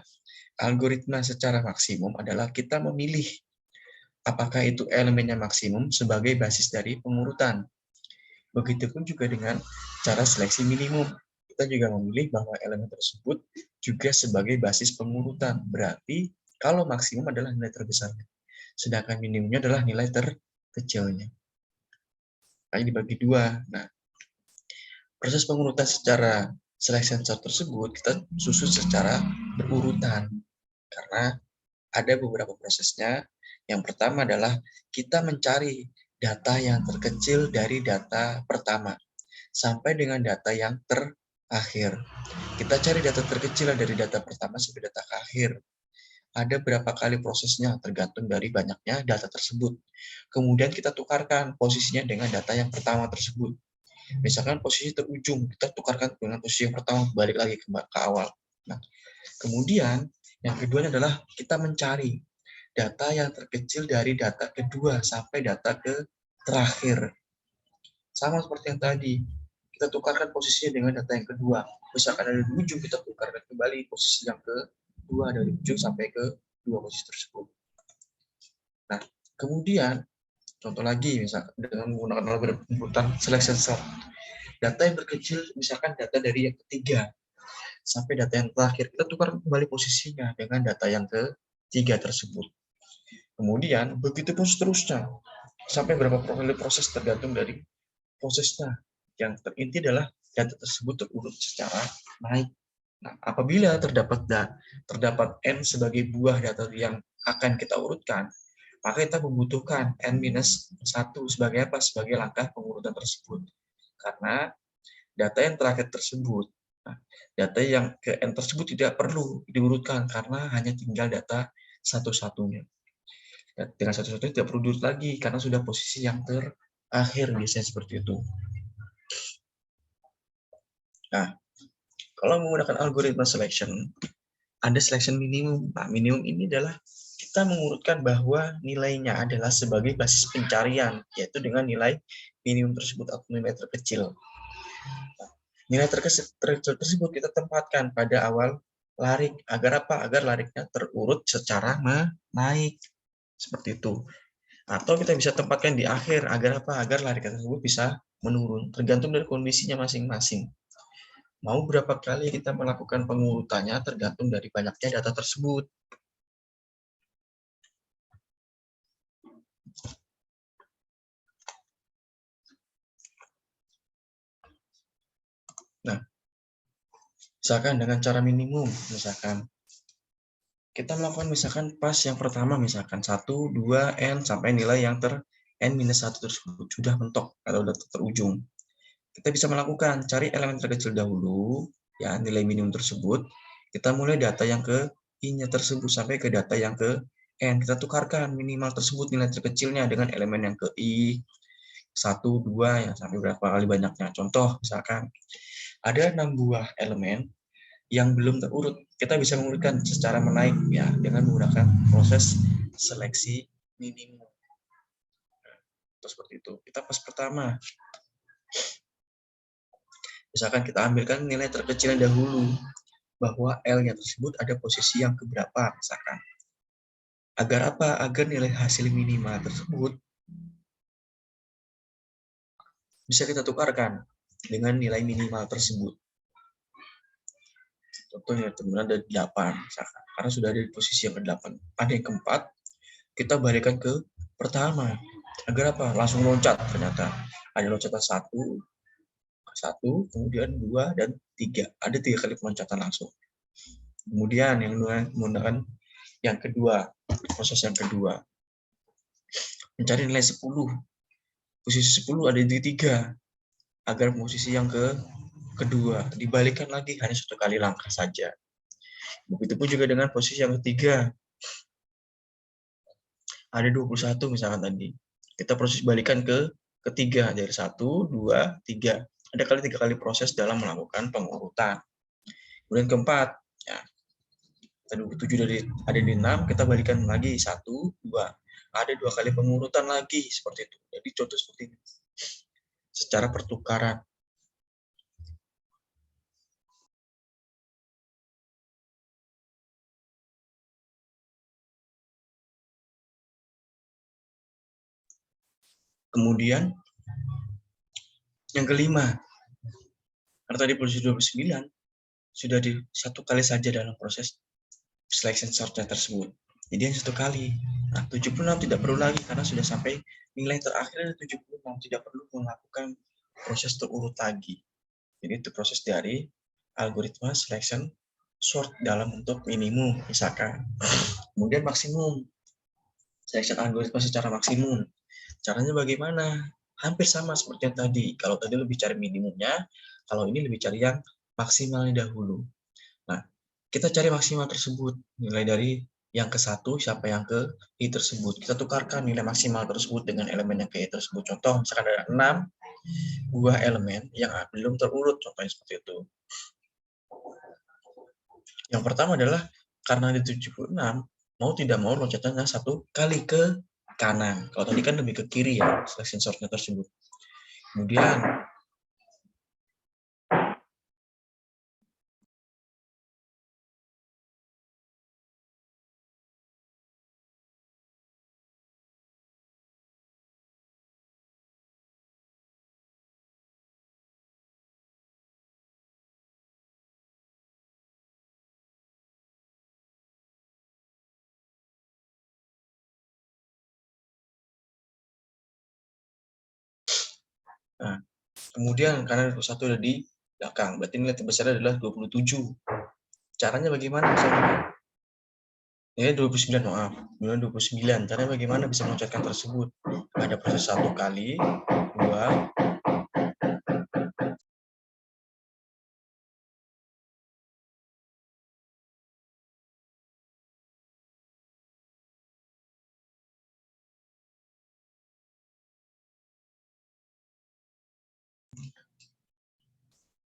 algoritma secara maksimum adalah kita memilih apakah itu elemennya maksimum sebagai basis dari pengurutan. Begitupun juga dengan cara seleksi minimum. Kita juga memilih bahwa elemen tersebut juga sebagai basis pengurutan. Berarti kalau maksimum adalah nilai terbesarnya, sedangkan minimumnya adalah nilai terkecilnya. Nah, dibagi dua. Nah, proses pengurutan secara selection sort tersebut kita susun secara berurutan. Karena ada beberapa prosesnya. Yang pertama adalah kita mencari data yang terkecil dari data pertama sampai dengan data yang terakhir. Kita cari data terkecil dari data pertama sampai data akhir. Ada berapa kali prosesnya tergantung dari banyaknya data tersebut. Kemudian kita tukarkan posisinya dengan data yang pertama tersebut. Misalkan posisi terujung, kita tukarkan dengan posisi yang pertama, balik lagi ke awal. Nah, kemudian yang kedua adalah kita mencari data yang terkecil dari data kedua sampai data ke terakhir. Sama seperti yang tadi, kita tukarkan posisinya dengan data yang kedua. Misalkan ada di ujung, kita tukarkan kembali posisi yang kedua dari ujung sampai ke dua posisi tersebut. Nah, kemudian contoh lagi, misalkan dengan menggunakan algoritma pengurutan selection sort. Data yang terkecil, misalkan data dari yang ketiga sampai data yang terakhir, kita tukar kembali posisinya dengan data yang ketiga tersebut. Kemudian, begitu pun seterusnya. Sampai berapa kali proses tergantung dari prosesnya. Yang terinti adalah data tersebut terurut secara naik. Nah, apabila terdapat N sebagai buah data yang akan kita urutkan, maka kita membutuhkan N-1 sebagai apa? Sebagai langkah pengurutan tersebut. Karena data yang terakhir tersebut, data yang ke N tersebut tidak perlu diurutkan karena hanya tinggal data satu-satunya. Dengan satu-satunya tidak perlu diurut lagi karena sudah posisi yang terakhir, biasanya seperti itu. Nah, kalau menggunakan algoritma selection, ada selection minimum. Nah, minimum ini adalah kita mengurutkan bahwa nilainya adalah sebagai basis pencarian, yaitu dengan nilai minimum tersebut atau nilai terkecil. Nah, nilai terkecil tersebut kita tempatkan pada awal larik. Agar apa? Agar lariknya terurut secara menaik. Seperti itu. Atau kita bisa tempatkan di akhir. Agar apa? Agar larik tersebut bisa menurun. Tergantung dari kondisinya masing-masing. Mau berapa kali kita melakukan pengurutannya tergantung dari banyaknya data tersebut. Nah, misalkan dengan cara minimum, misalkan kita melakukan pas yang pertama misalkan 1, 2, N sampai nilai yang N-1 tersebut sudah mentok atau sudah terujung. Kita bisa melakukan cari elemen terkecil dahulu, ya nilai minimum tersebut. Kita mulai data yang ke I-nya tersebut sampai ke data yang ke N. Kita tukarkan minimal tersebut nilai terkecilnya dengan elemen yang ke I, 1, 2, ya sampai berapa kali banyaknya. Contoh, misalkan ada 6 buah elemen yang belum terurut. Kita bisa mengurutkan secara menaik ya dengan menggunakan proses seleksi minimum. Terus seperti itu. Kita pas pertama. Misalkan kita ambilkan nilai terkecilnya dahulu, bahwa L-nya tersebut ada posisi yang keberapa, misalkan. Agar apa? Agar nilai hasil minimal tersebut bisa kita tukarkan dengan nilai minimal tersebut. Contohnya teman ada 8, misalkan. Karena sudah ada di posisi yang ke-8. Ada yang keempat, kita balikan ke pertama. Agar apa? Langsung loncat ternyata. Ada loncatan 1, kemudian 2, dan 3. Ada 3 kali peloncatan langsung. Kemudian yang menggunakan yang kedua, proses yang kedua. Mencari nilai 10. Posisi 10 ada di 3. Agar posisi yang kedua dibalikan lagi hanya 1 kali langkah saja. Begitupun juga dengan posisi yang ketiga. Ada 21 misalkan tadi. Kita proses balikan ke ketiga dari 1, 2, 3. Ada 3 kali proses dalam melakukan pengurutan. Kemudian keempat, ya, 27 ada di 6, kita balikan lagi 1, 2. Ada 2 kali pengurutan lagi seperti itu. Jadi contoh seperti ini. Secara pertukaran. Kemudian yang kelima, karena tadi posisi 29 sudah di 1 kali saja dalam proses selection sortnya tersebut. Jadi yang 1 kali. Nah, 76 tidak perlu lagi karena sudah sampai nilai terakhir 76, tidak perlu melakukan proses terurut lagi. Jadi itu proses dari algoritma selection sort dalam bentuk minimum misalkan. Kemudian maksimum. Selection algoritma secara maksimum. Caranya bagaimana? Hampir sama seperti yang tadi. Kalau tadi lebih cari minimumnya, kalau ini lebih cari yang maksimalnya dahulu. Nah, kita cari maksimal tersebut, nilai dari yang ke-1 sampai yang ke I tersebut. Kita tukarkan nilai maksimal tersebut dengan elemen yang ke I tersebut. Contoh, misalkan ada 6 buah elemen yang belum terurut, contohnya seperti itu. Yang pertama adalah, karena di 76, mau tidak mau loncatannya 1 kali ke kanan. Kalau tadi kan lebih ke kiri ya, selection sortnya tersebut. Kemudian, nah, kemudian karena 21 ada di belakang, berarti nilai terbesar adalah 27. Caranya bagaimana misalnya? Ya 29, maaf. 29. Caranya bagaimana bisa meloncat tersebut? Ada proses 1 kali, 2,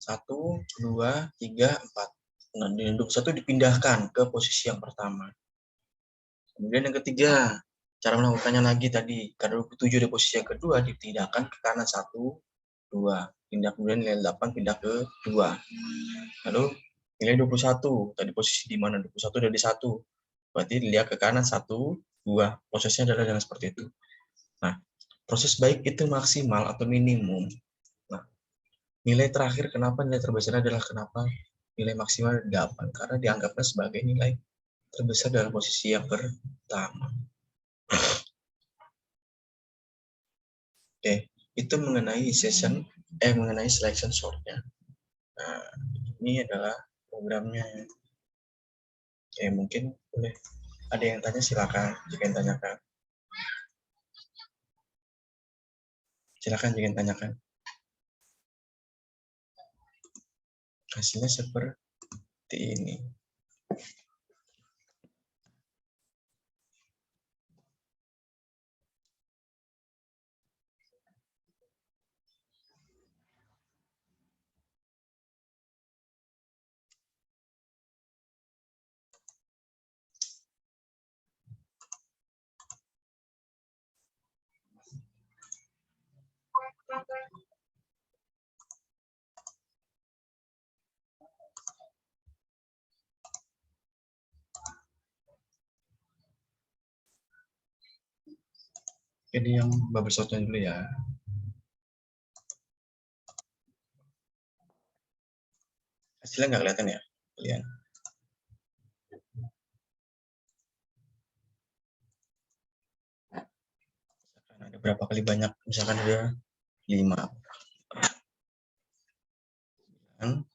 1, 2, 3, 4. Nah, di 21 dipindahkan ke posisi yang pertama. Kemudian yang ketiga, cara melakukannya lagi tadi, karena 27 di posisi yang kedua, dipindahkan ke kanan 1, 2. Pindah kemudian nilai 8 pindah ke 2. Lalu nilai 21, tadi posisi di mana 21 dari 1. Berarti dilihat ke kanan 1, 2. Prosesnya adalah dengan seperti itu. Nah, proses baik itu maksimal atau minimum. Nah, nilai terakhir kenapa nilai terbesar adalah kenapa nilai maksimal 8? Karena dianggapnya sebagai nilai terbesar dalam posisi yang pertama. Oke, itu mengenai mengenai selection sort-nya. Nah, ini adalah programnya. Oke, mungkin boleh ada yang tanya, silakan jika yang tanyakan. Silakan jika yang tanyakan. Hasilnya seperti ini. Ini yang bubble sortnya dulu ya. Hasilnya nggak kelihatan ya kalian? Misalkan ada berapa kali banyak? Misalkan ada 5. 6,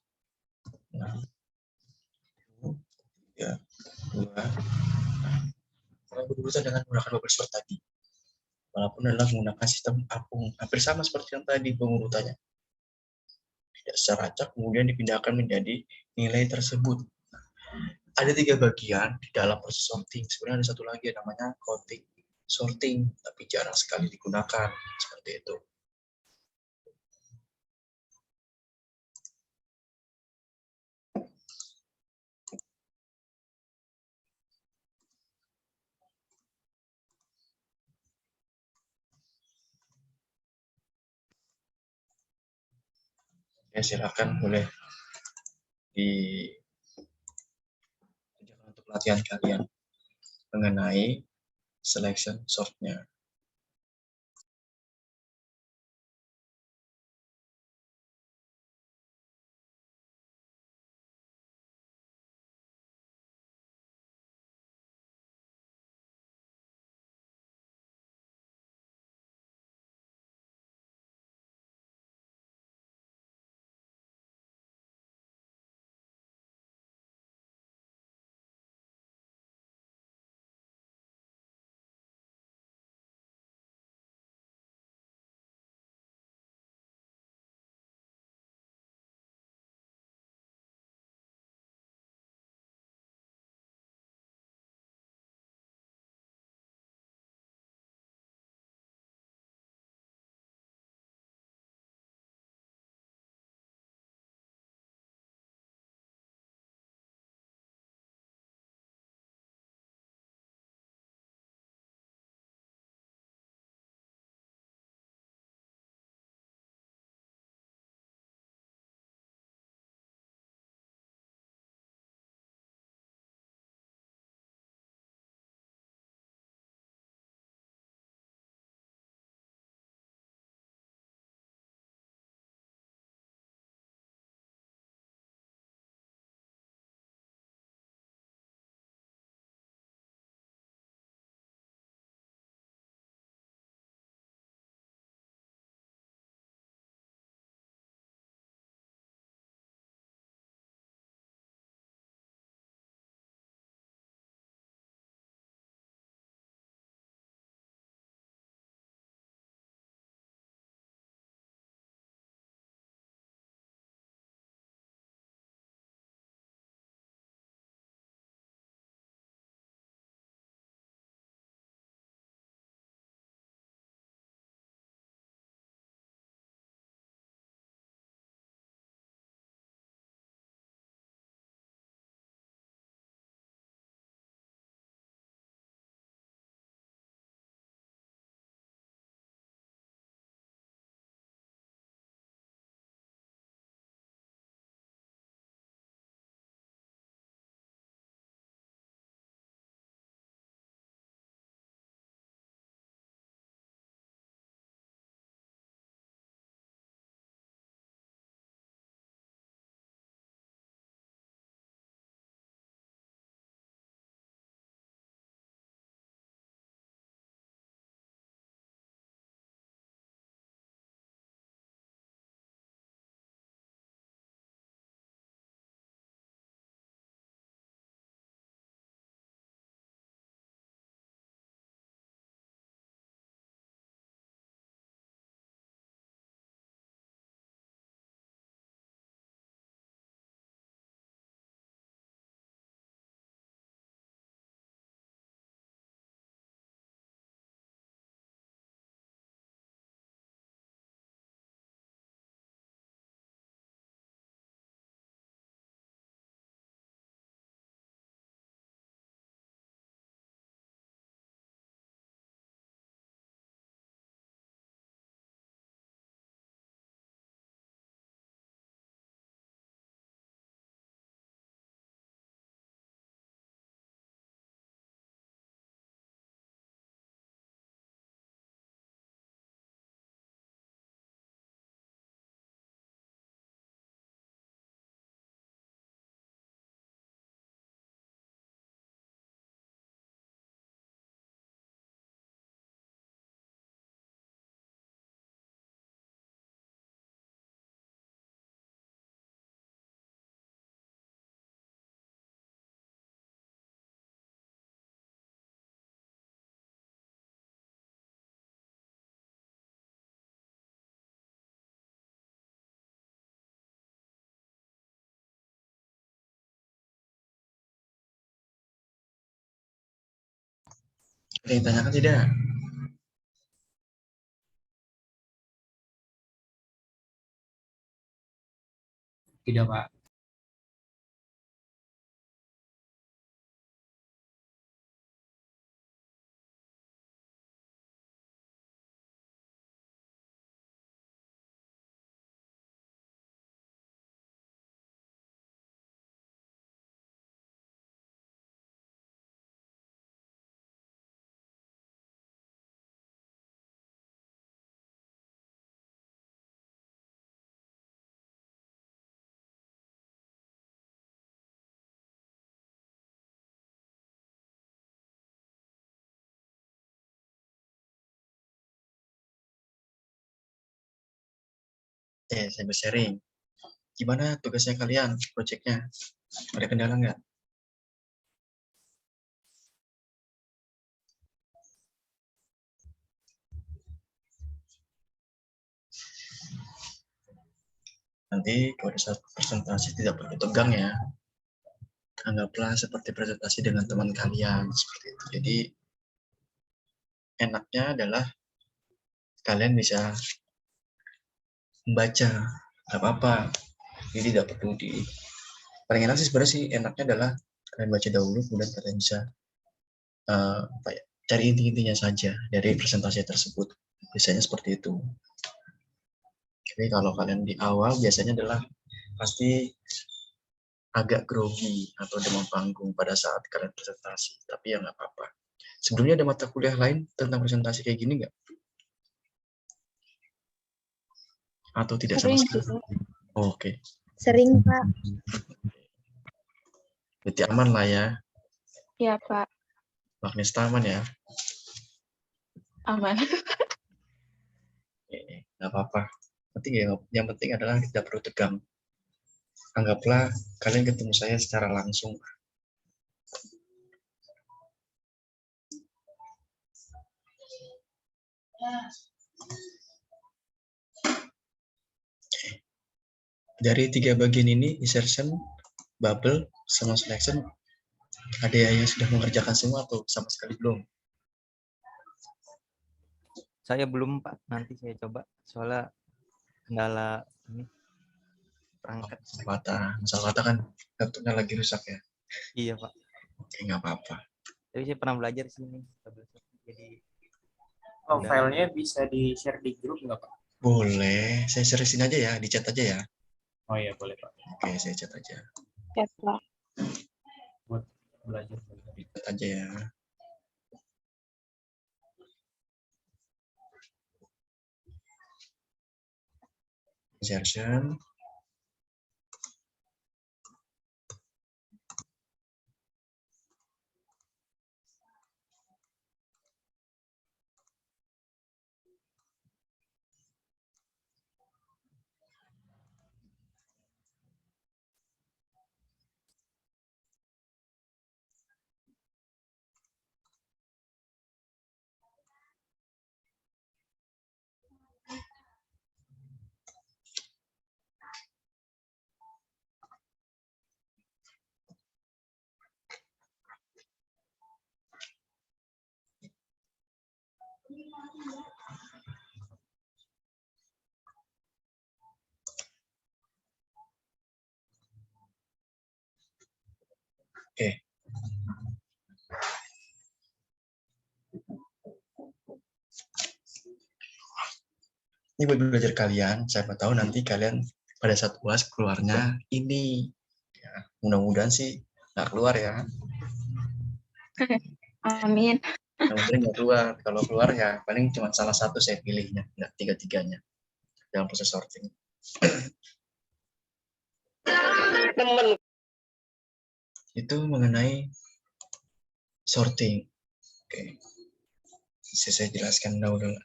3, 2. Saya berurusan dengan menggunakan bubble sort tadi. Walaupun adalah menggunakan sistem apung, hampir sama seperti yang tadi pengurutannya. Tidak secara acak, kemudian dipindahkan menjadi nilai tersebut. Ada 3 bagian di dalam proses sorting. Sebenarnya ada satu lagi yang namanya counting sorting, tapi jarang sekali digunakan seperti itu. Ya, silakan boleh dikerjakan untuk pelatihan kalian mengenai selection sort-nya. Ada yang tanyakan tidak? Tidak, Pak. Saya sharing. Gimana tugasnya kalian, proyeknya? Ada kendala nggak? Nanti pada saat presentasi tidak perlu tegang ya. Anggaplah seperti presentasi dengan teman kalian seperti itu. Jadi enaknya adalah kalian bisa membaca, nggak apa-apa. Jadi tidak perlu paling enak sih sebenarnya sih enaknya adalah kalian baca dahulu, kemudian kalian bisa cari inti-intinya saja dari presentasi tersebut. Biasanya seperti itu. Jadi kalau kalian di awal biasanya adalah pasti agak grogi atau demam panggung pada saat kalian presentasi, tapi ya nggak apa-apa. Sebelumnya ada mata kuliah lain tentang presentasi kayak gini nggak? Atau tidak sama Sering sekali? sih. Oke. Sering, Pak. Berarti aman lah ya. Ya, Pak. Magnes aman ya. Aman. Nggak apa-apa. Yang penting adalah tidak perlu tegang. Anggaplah kalian ketemu saya secara langsung. Dari 3 bagian ini, insertion, bubble, sama selection, ada yang sudah mengerjakan semua atau sama sekali belum? Saya belum, Pak. Nanti saya coba. Soalnya kendala ini perangkat. Masalah kata kan laptopnya lagi rusak ya? Iya, Pak. Oke, nggak apa-apa. Tapi saya pernah belajar sini. Jadi Filenya bisa di-share di grup nggak, Pak? Boleh, saya share sini aja ya, di chat aja ya. Oh iya, boleh, Pak. Oke, saya chat aja. Ya, Pak. Buat belajar. Di chat aja ya. Insertion. Oke. Ini buat belajar kalian, siapa tahu nanti kalian pada saat UAS keluarnya ini. Ya, mudah-mudahan sih nggak keluar ya. Amin. Mudah-mudahan nggak keluar. Kalau keluar ya paling cuma salah satu saya pilihnya, nggak tiga-tiganya dalam proses sorting. Itu mengenai sorting. Oke. Bisa saya jelaskan dahulu.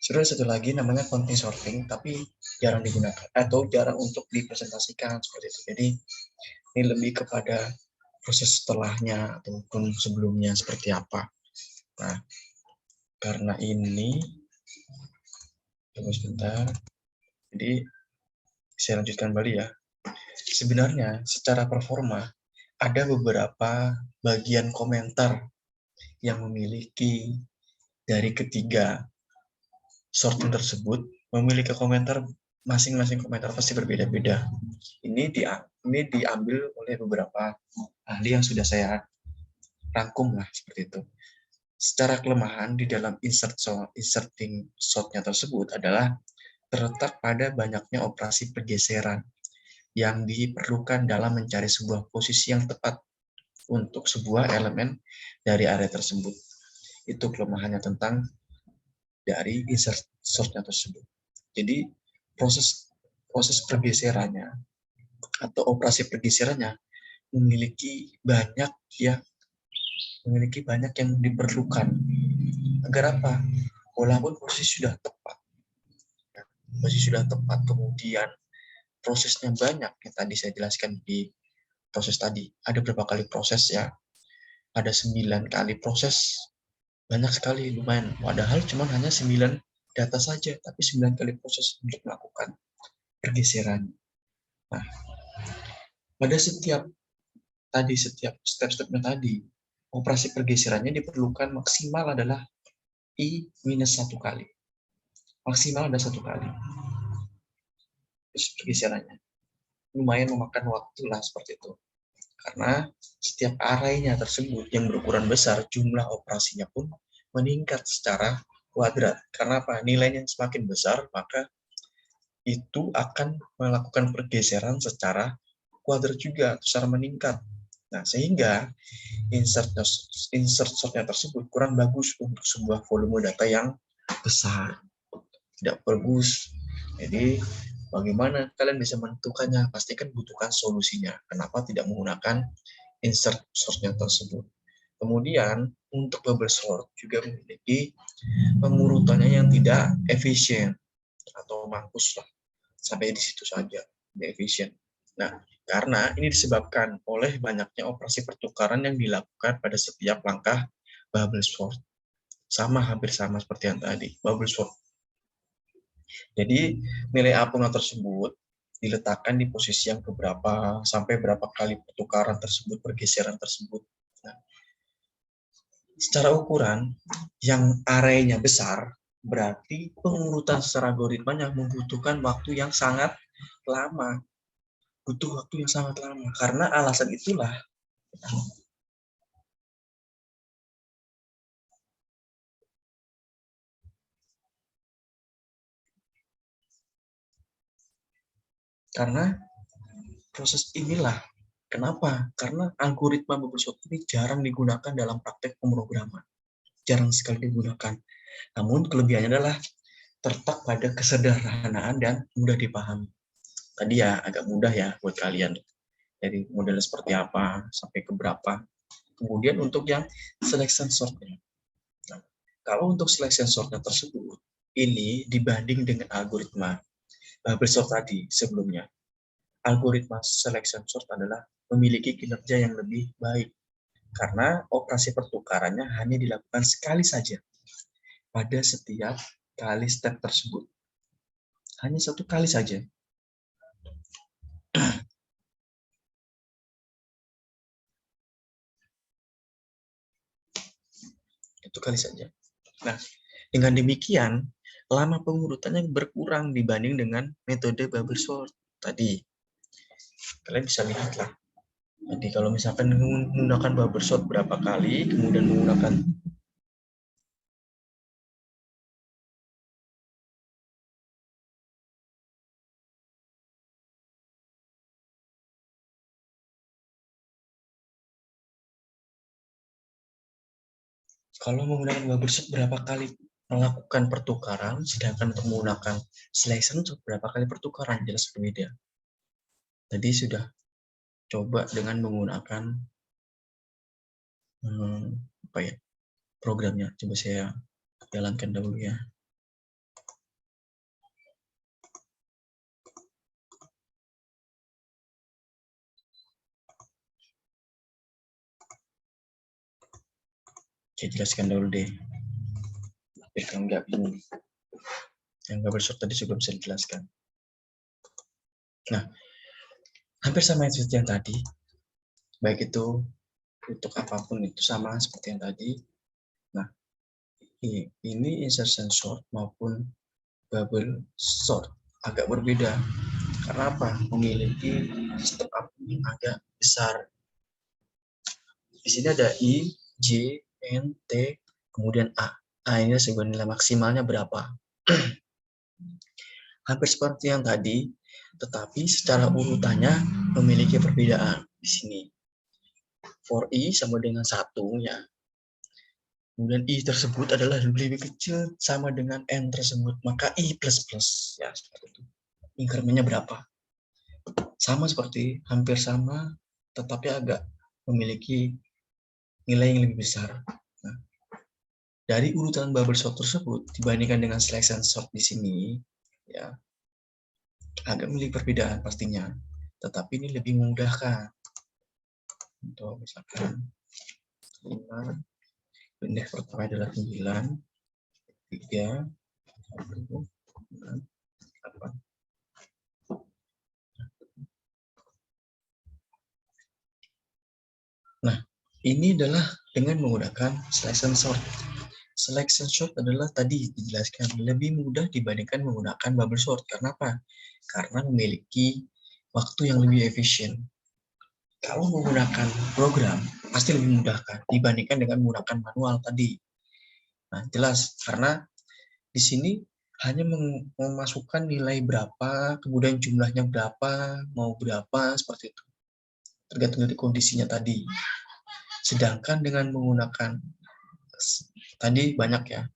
Sudah satu lagi namanya counting sorting, tapi jarang digunakan atau jarang untuk dipresentasikan seperti itu. Jadi ini lebih kepada proses setelahnya ataupun sebelumnya seperti apa. Nah, karena ini, tunggu sebentar. Jadi saya lanjutkan kembali ya. Sebenarnya secara performa ada beberapa bagian komentar yang memiliki dari ketiga sorting tersebut memiliki komentar, masing-masing komentar pasti berbeda-beda. Ini diambil oleh beberapa ahli yang sudah saya rangkum lah seperti itu. Secara kelemahan di dalam inserting sortnya tersebut adalah terletak pada banyaknya operasi pergeseran yang diperlukan dalam mencari sebuah posisi yang tepat untuk sebuah elemen dari area tersebut. Itu kelemahannya tentang dari insert sortnya tersebut. Jadi proses pergeserannya atau operasi pergeserannya memiliki banyak yang diperlukan. Agar apa? Walaupun posisi sudah tepat, kemudian prosesnya banyak yang tadi saya jelaskan di proses tadi. Ada berapa kali proses ya? Ada 9 kali proses. Banyak sekali, lumayan. Padahal cuma hanya 9 data saja, tapi 9 kali proses untuk melakukan pergeseran. Nah, pada setiap step-stepnya tadi, operasi pergeserannya diperlukan maksimal adalah I-1 kali. Maksimal ada 1 kali. Terus pergeserannya. Lumayan memakan waktu lah seperti itu. Karena setiap arraynya tersebut yang berukuran besar, jumlah operasinya pun meningkat secara kuadrat. Karena apa? Nilainya semakin besar, maka itu akan melakukan pergeseran secara kuadrat juga, secara meningkat. Nah, sehingga insert sortnya tersebut kurang bagus untuk sebuah volume data yang besar. Tidak bagus. Jadi, bagaimana kalian bisa menentukannya? Pastikan butuhkan solusinya. Kenapa tidak menggunakan insert sortnya tersebut? Kemudian, untuk bubble sort juga memiliki pengurutannya yang tidak efisien atau mampus lah. Sampai di situ saja, tidak efisien. Nah, karena ini disebabkan oleh banyaknya operasi pertukaran yang dilakukan pada setiap langkah bubble sort. Hampir sama seperti yang tadi, bubble sort. Jadi, nilai apungan tersebut diletakkan di posisi yang keberapa, sampai berapa kali pertukaran tersebut, pergeseran tersebut. Nah, secara ukuran, yang arraynya besar, berarti pengurutan secara algoritmanya membutuhkan waktu yang sangat lama. Karena alasan itulah proses inilah kenapa? Karena algoritma bubble sort ini jarang digunakan dalam praktek pemrograman. Jarang sekali digunakan. Namun kelebihannya adalah terletak pada kesederhanaan dan mudah dipahami. Tadi ya agak mudah ya buat kalian. Dari model seperti apa sampai ke berapa. Kemudian untuk yang selection sortnya. Nah, kalau untuk selection sortnya tersebut, ini dibanding dengan algoritma bubble sort tadi sebelumnya. Algoritma selection sort adalah memiliki kinerja yang lebih baik karena operasi pertukarannya hanya dilakukan sekali saja pada setiap kali step tersebut. Hanya 1 kali saja. Itu kali saja. Nah, dengan demikian, lama pengurutannya berkurang dibanding dengan metode bubble sort tadi. Kalian bisa lihatlah. Jadi kalau misalkan menggunakan bubble sort berapa kali, kemudian menggunakan bubble sort berapa kali melakukan pertukaran, sedangkan untuk menggunakan selection sort berapa kali pertukaran, jelas berbeda. Tadi sudah coba dengan menggunakan programnya. Coba saya jalankan dahulu ya. Saya jelaskan dulu deh. Biar kamu nggak bingung. Yang bubble sort tadi juga bisa dijelaskan. Nah, hampir sama seperti yang tadi. Baik itu untuk apapun itu sama seperti yang tadi. Ini insertion sort maupun bubble sort agak berbeda. Karena apa? Memiliki step up yang agak besar. Di sini ada I, J, N, T, kemudian A. A ini sebuah nilai maksimalnya berapa? Hampir seperti yang tadi, tetapi secara urutannya memiliki perbedaan di sini. For I sama dengan 1 ya. Kemudian I tersebut adalah lebih kecil sama dengan N tersebut, maka I plus plus ya seperti itu. Incrementnya berapa? Sama seperti, hampir sama, tetapi agak memiliki nilai yang lebih besar. Nah, dari urutan bubble sort tersebut dibandingkan dengan selection sort di sini, ya agak memiliki perbedaan pastinya, tetapi ini lebih memudahkan. Untuk misalkan 5, indeks pertama adalah 9, 3, 1, 9, 8. Nah, ini adalah dengan menggunakan selection sort. Selection sort adalah tadi dijelaskan lebih mudah dibandingkan menggunakan bubble sort. Karena apa? Karena memiliki waktu yang lebih efisien. Kalau menggunakan program, pasti lebih memudahkan dibandingkan dengan menggunakan manual tadi. Nah, jelas. Karena di sini hanya memasukkan nilai berapa, kemudian jumlahnya berapa, mau berapa, seperti itu. Tergantung dari kondisinya tadi. Sedangkan dengan menggunakan tadi banyak ya,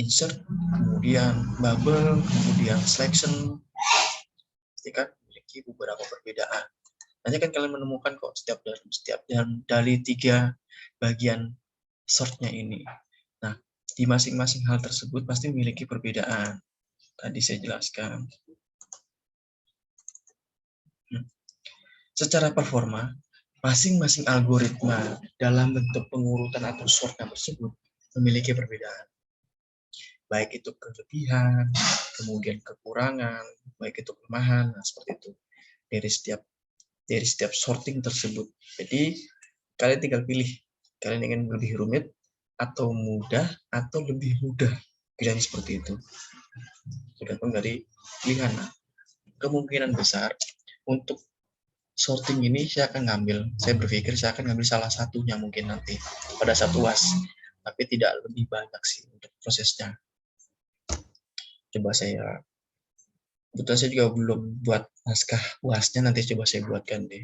insert, kemudian bubble, kemudian selection, pasti kan memiliki beberapa perbedaan. Nanti kan kalian menemukan kok setiap dari 3 bagian sortnya ini. Nah, di masing-masing hal tersebut pasti memiliki perbedaan. Tadi saya jelaskan. Secara performa, masing-masing algoritma dalam bentuk pengurutan atau sortnya tersebut memiliki perbedaan. Baik itu kelebihan, kemudian kekurangan, baik itu kelemahan, nah seperti itu. Dari setiap sorting tersebut. Jadi, kalian tinggal pilih. Kalian ingin lebih rumit, atau mudah, atau lebih mudah. Pilihan seperti itu. Tergantung dari pilihan. Nah, kemungkinan besar untuk sorting ini saya berpikir saya akan ngambil salah satunya mungkin nanti pada saat UAS, tapi tidak lebih banyak sih untuk prosesnya. Kebetulan saya juga belum buat naskah UASnya, nanti coba saya buatkan deh.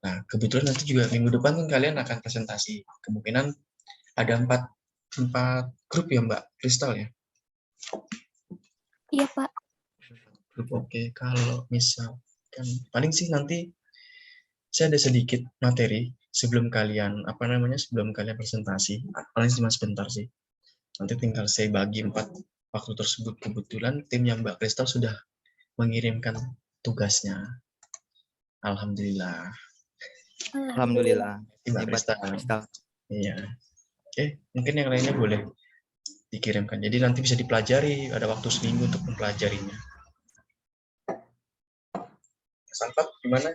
Nah, kebetulan nanti juga minggu depan kan kalian akan presentasi. Kemungkinan ada 4 grup ya Mbak Kristal ya? Iya, Pak. Grup oke. Kalau misalkan paling sih nanti saya ada sedikit materi sebelum kalian presentasi, paling cuma sebentar sih. Nanti tinggal saya bagi 4 waktu tersebut. Kebetulan tim yang Mbak Kristal sudah mengirimkan tugasnya. Alhamdulillah. Alhamdulillah. Mbak Hebat, Kristal. Kristal. Iya. Oke, mungkin yang lainnya boleh dikirimkan. Jadi nanti bisa dipelajari, ada waktu seminggu untuk mempelajarinya. Sampai gimana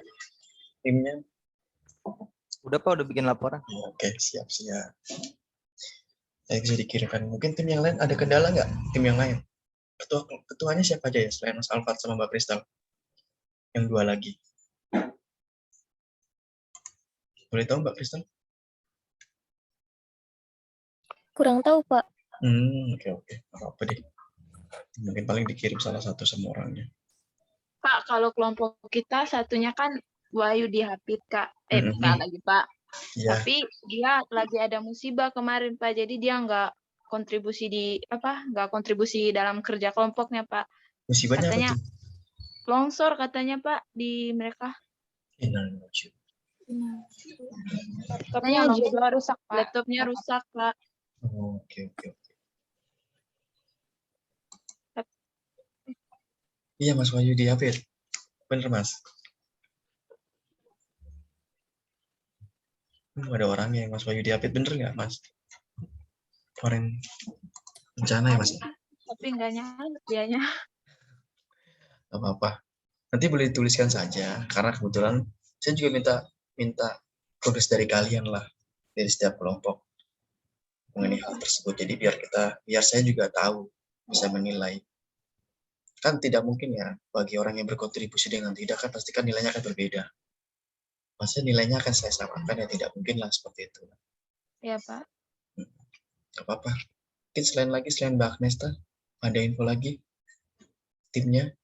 timnya? Udah Pak, udah bikin laporan. Oke, siap. Saya bisa dikirimkan. Mungkin tim yang lain ada kendala nggak? Tim yang lain? Ketuanya siapa aja ya selain Mas Alfat sama Mbak Kristal? Yang 2 lagi. Boleh tahu Mbak Kristal? Kurang tahu, Pak. Oke. Apa deh. Mungkin paling dikirim salah satu sama orangnya. Pak, kalau kelompok kita satunya kan Wahyu Dihapit, Kak. Bukan lagi, Pak. Ya. Tapi dia lagi ada musibah kemarin, Pak. Jadi dia nggak kontribusi dalam kerja kelompoknya, Pak. Musibahnya Katanya apa tuh? longsor katanya, Pak, di mereka. Laptopnya rusak, Pak. Oke. Iya Mas Wahyu Dihapit. Bener Mas. Ada orangnya Mas Wahyu Dihapit, bener nggak Mas? Orang bencana ya Mas? Tapi nggak nyala dianya. Gak apa-apa. Nanti boleh dituliskan saja, karena kebetulan saya juga minta progres dari kalian lah, dari setiap kelompok. mengenai hal tersebut. Jadi biar saya juga tahu, bisa menilai. Kan tidak mungkin ya bagi orang yang berkontribusi dengan tidak kan pasti kan nilainya akan berbeda. Masa nilainya akan saya samakan ya tidak mungkin lah seperti itu. Ya, Pak. Gak apa-apa. Mungkin selain Mbak Agnesta, ada info lagi timnya?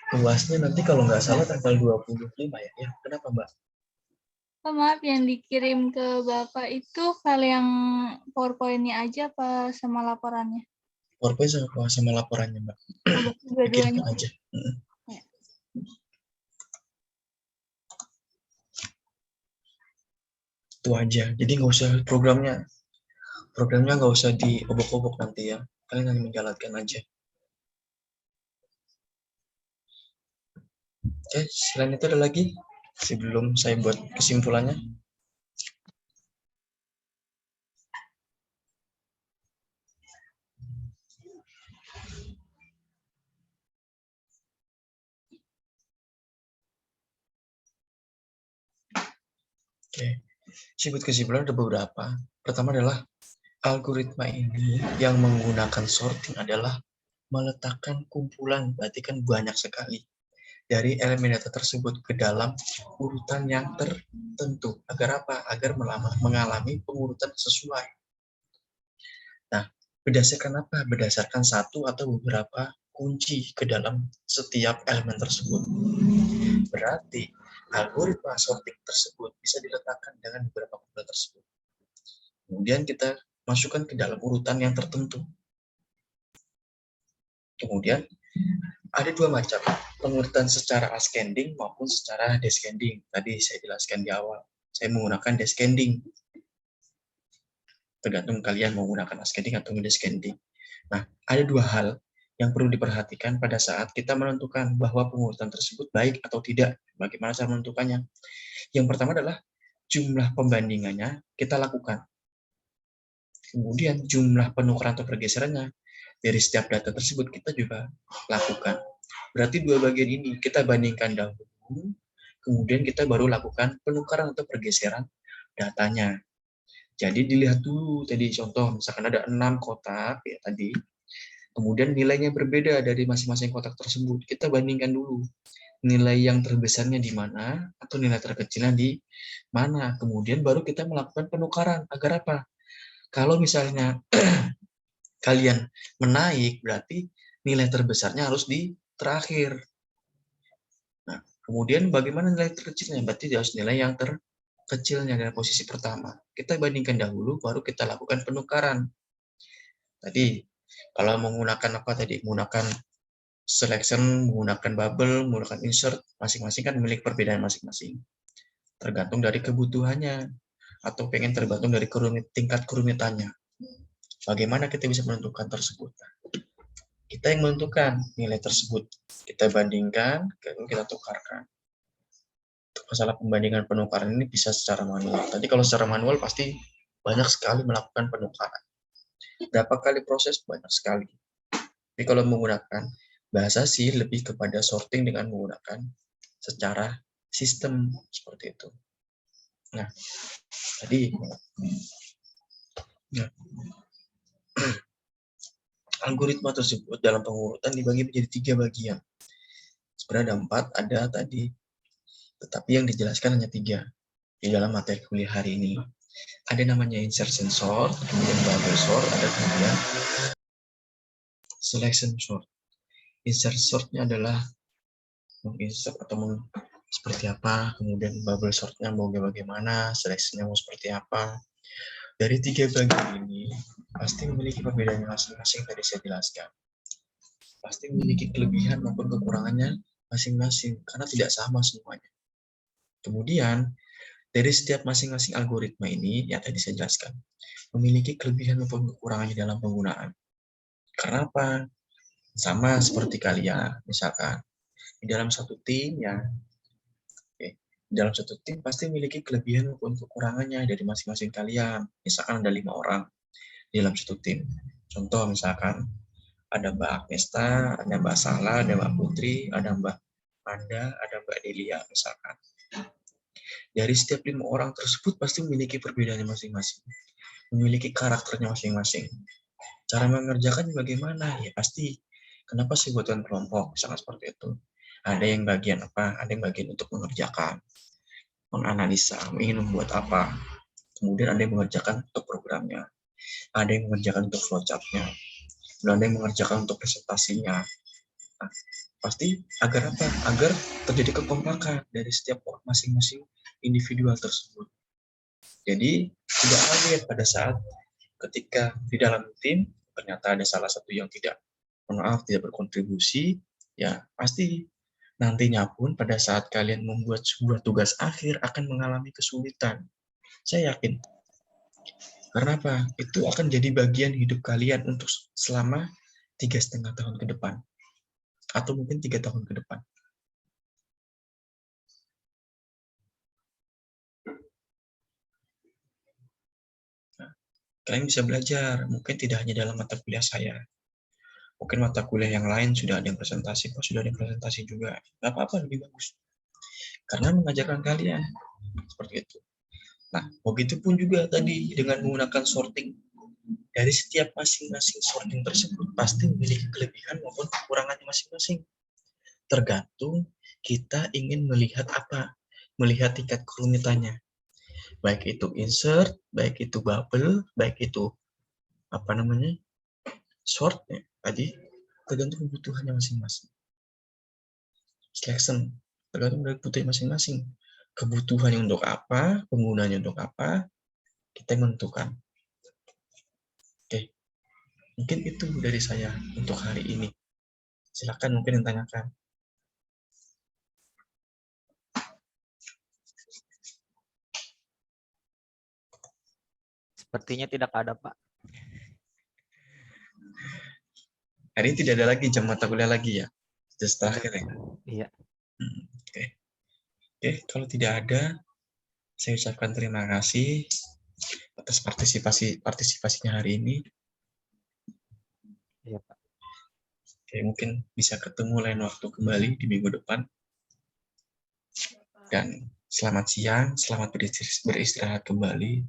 UASnya nanti kalau nggak salah tanggal 25 ya. Ya, kenapa Mbak? Oh, maaf, yang dikirim ke Bapak itu file yang PowerPoint-nya aja apa sama laporannya? PowerPoint sama laporannya Mbak. Oh, dua-duanya. Bikinkan aja. Ya. Itu aja. Jadi nggak usah programnya nggak usah diobok-obok nanti ya. Kalian hanya menjalankan aja. Oke, selain itu ada lagi sebelum saya buat kesimpulannya. Oke, buat kesimpulan ada beberapa. Pertama adalah algoritma ini yang menggunakan sorting adalah meletakkan kumpulan, berarti kan banyak sekali, dari elemen data tersebut ke dalam urutan yang tertentu. Agar apa? Agar mengalami pengurutan sesuai. Nah, berdasarkan apa? Berdasarkan satu atau beberapa kunci ke dalam setiap elemen tersebut. Berarti algoritma sorting tersebut bisa diletakkan dengan beberapa kumpulan tersebut. Kemudian kita masukkan ke dalam urutan yang tertentu. Kemudian ada dua macam, pengurutan secara ascending maupun secara descending. Tadi saya jelaskan di awal, saya menggunakan descending. Tergantung kalian mau menggunakan ascending atau descending. Nah, ada dua hal yang perlu diperhatikan pada saat kita menentukan bahwa pengurutan tersebut baik atau tidak. Bagaimana cara menentukannya? Yang pertama adalah jumlah pembandingannya kita lakukan. Kemudian jumlah penukaran atau pergeserannya dari setiap data tersebut kita juga lakukan. Berarti dua bagian ini kita bandingkan dahulu, kemudian kita baru lakukan penukaran atau pergeseran datanya. Jadi dilihat dulu tadi contoh, misalkan ada 6 kotak ya tadi, kemudian nilainya berbeda dari masing-masing kotak tersebut. Kita bandingkan dulu nilai yang terbesarnya di mana atau nilai terkecilnya di mana. Kemudian baru kita melakukan penukaran. Agar apa? Kalau misalnya kalian menaik, berarti nilai terbesarnya harus di terakhir. Nah, kemudian bagaimana nilai terkecilnya? Berarti harus nilai yang terkecilnya dari posisi pertama. Kita bandingkan dahulu, baru kita lakukan penukaran. Tadi, kalau menggunakan apa tadi? Menggunakan selection, menggunakan bubble, menggunakan insert, masing-masing kan memiliki perbedaan masing-masing. Tergantung dari kebutuhannya, atau pengen tergantung dari tingkat kerumitannya. Bagaimana kita bisa menentukan tersebut? Kita yang menentukan nilai tersebut. Kita bandingkan, lalu kita tukarkan. Untuk masalah pembandingan penukaran ini bisa secara manual. Tadi kalau secara manual pasti banyak sekali melakukan penukaran. Berapa kali proses? Banyak sekali. Tapi kalau menggunakan bahasa sih lebih kepada sorting dengan menggunakan secara sistem seperti itu. Nah, tadi ya, algoritma tersebut dalam pengurutan dibagi menjadi 3 bagian. Sebenarnya ada 4, ada tadi, tetapi yang dijelaskan hanya 3 di dalam materi kuliah hari ini. Ada namanya insertion sort, kemudian bubble sort, ada kemudian selection sort. Insert sortnya adalah menginsert atau seperti apa, kemudian bubble sortnya mau bagaimana, seleksinya mau seperti apa. Dari 3 bagian ini pasti memiliki perbedaan masing-masing tadi saya jelaskan. Pasti memiliki kelebihan maupun kekurangannya masing-masing karena tidak sama semuanya. Kemudian dari setiap masing-masing algoritma ini yang tadi saya jelaskan memiliki kelebihan maupun kekurangannya dalam penggunaan. Karena apa? Sama seperti kalian, misalkan di dalam satu tim ya, di dalam satu tim pasti memiliki kelebihan maupun kekurangannya dari masing-masing kalian. Misalkan ada 5 orang di dalam satu tim. Contoh misalkan ada Mbak Agnesta, ada Mbak Sala, ada Mbak Putri, ada Mbak Anda, ada Mbak Delia misalkan. Dari setiap 5 orang tersebut pasti memiliki perbedaannya masing-masing, memiliki karakternya masing-masing. Cara mengerjakan bagaimana? Ya pasti, kenapa sih buatan kelompok? Sangat seperti itu. Ada yang bagian apa? Ada yang bagian untuk mengerjakan, menganalisa, ingin membuat apa. Kemudian ada yang mengerjakan untuk programnya. Ada yang mengerjakan untuk flowchart-nya. Dan ada yang mengerjakan untuk presentasinya. Nah, pasti agar apa? Agar terjadi kekompakan dari setiap masing-masing individual tersebut. Jadi tidak kaget pada saat ketika di dalam tim ternyata ada salah satu yang tidak berkontribusi, ya pasti nantinya pun pada saat kalian membuat sebuah tugas akhir akan mengalami kesulitan. Saya yakin. Karena apa? Itu akan jadi bagian hidup kalian untuk selama 3,5 tahun ke depan. Atau mungkin 3 tahun ke depan. Nah, kalian bisa belajar, mungkin tidak hanya dalam mata kuliah saya. Mungkin mata kuliah yang lain sudah ada yang presentasi, kok sudah ada yang presentasi juga. Nggak apa-apa, lebih bagus. Karena mengajarkan kalian. Seperti itu. Nah, begitu pun juga tadi dengan menggunakan sorting. Dari setiap masing-masing sorting tersebut pasti memiliki kelebihan maupun kekurangannya masing-masing. Tergantung kita ingin melihat apa, melihat tingkat kerumitannya. Baik itu insert, baik itu bubble, baik itu sort, ya, tadi tergantung kebutuhannya masing-masing. Selection tergantung dari kebutuhan masing-masing. Kebutuhannya untuk apa, penggunanya untuk apa, kita menentukan. Oke, mungkin itu dari saya untuk hari ini. Silakan mungkin yang tanyakan. Sepertinya tidak ada, Pak. Hari ini tidak ada lagi jam mata kuliah lagi ya? Just terakhir ya? Iya. Oke, kalau tidak ada, saya ucapkan terima kasih atas partisipasinya hari ini. Iya, Pak. Oke, mungkin bisa ketemu lain waktu kembali di minggu depan. Dan selamat siang, selamat beristirahat kembali.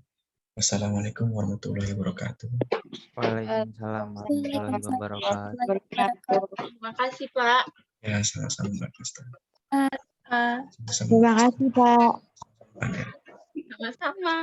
Wassalamualaikum warahmatullahi wabarakatuh. Waalaikumsalam warahmatullahi wabarakatuh. Terima kasih, Pak. Ya, sama-sama Mbak Krista. Uh, Sama-sama. Terima kasih, Pak. Sama-sama. Sama-sama.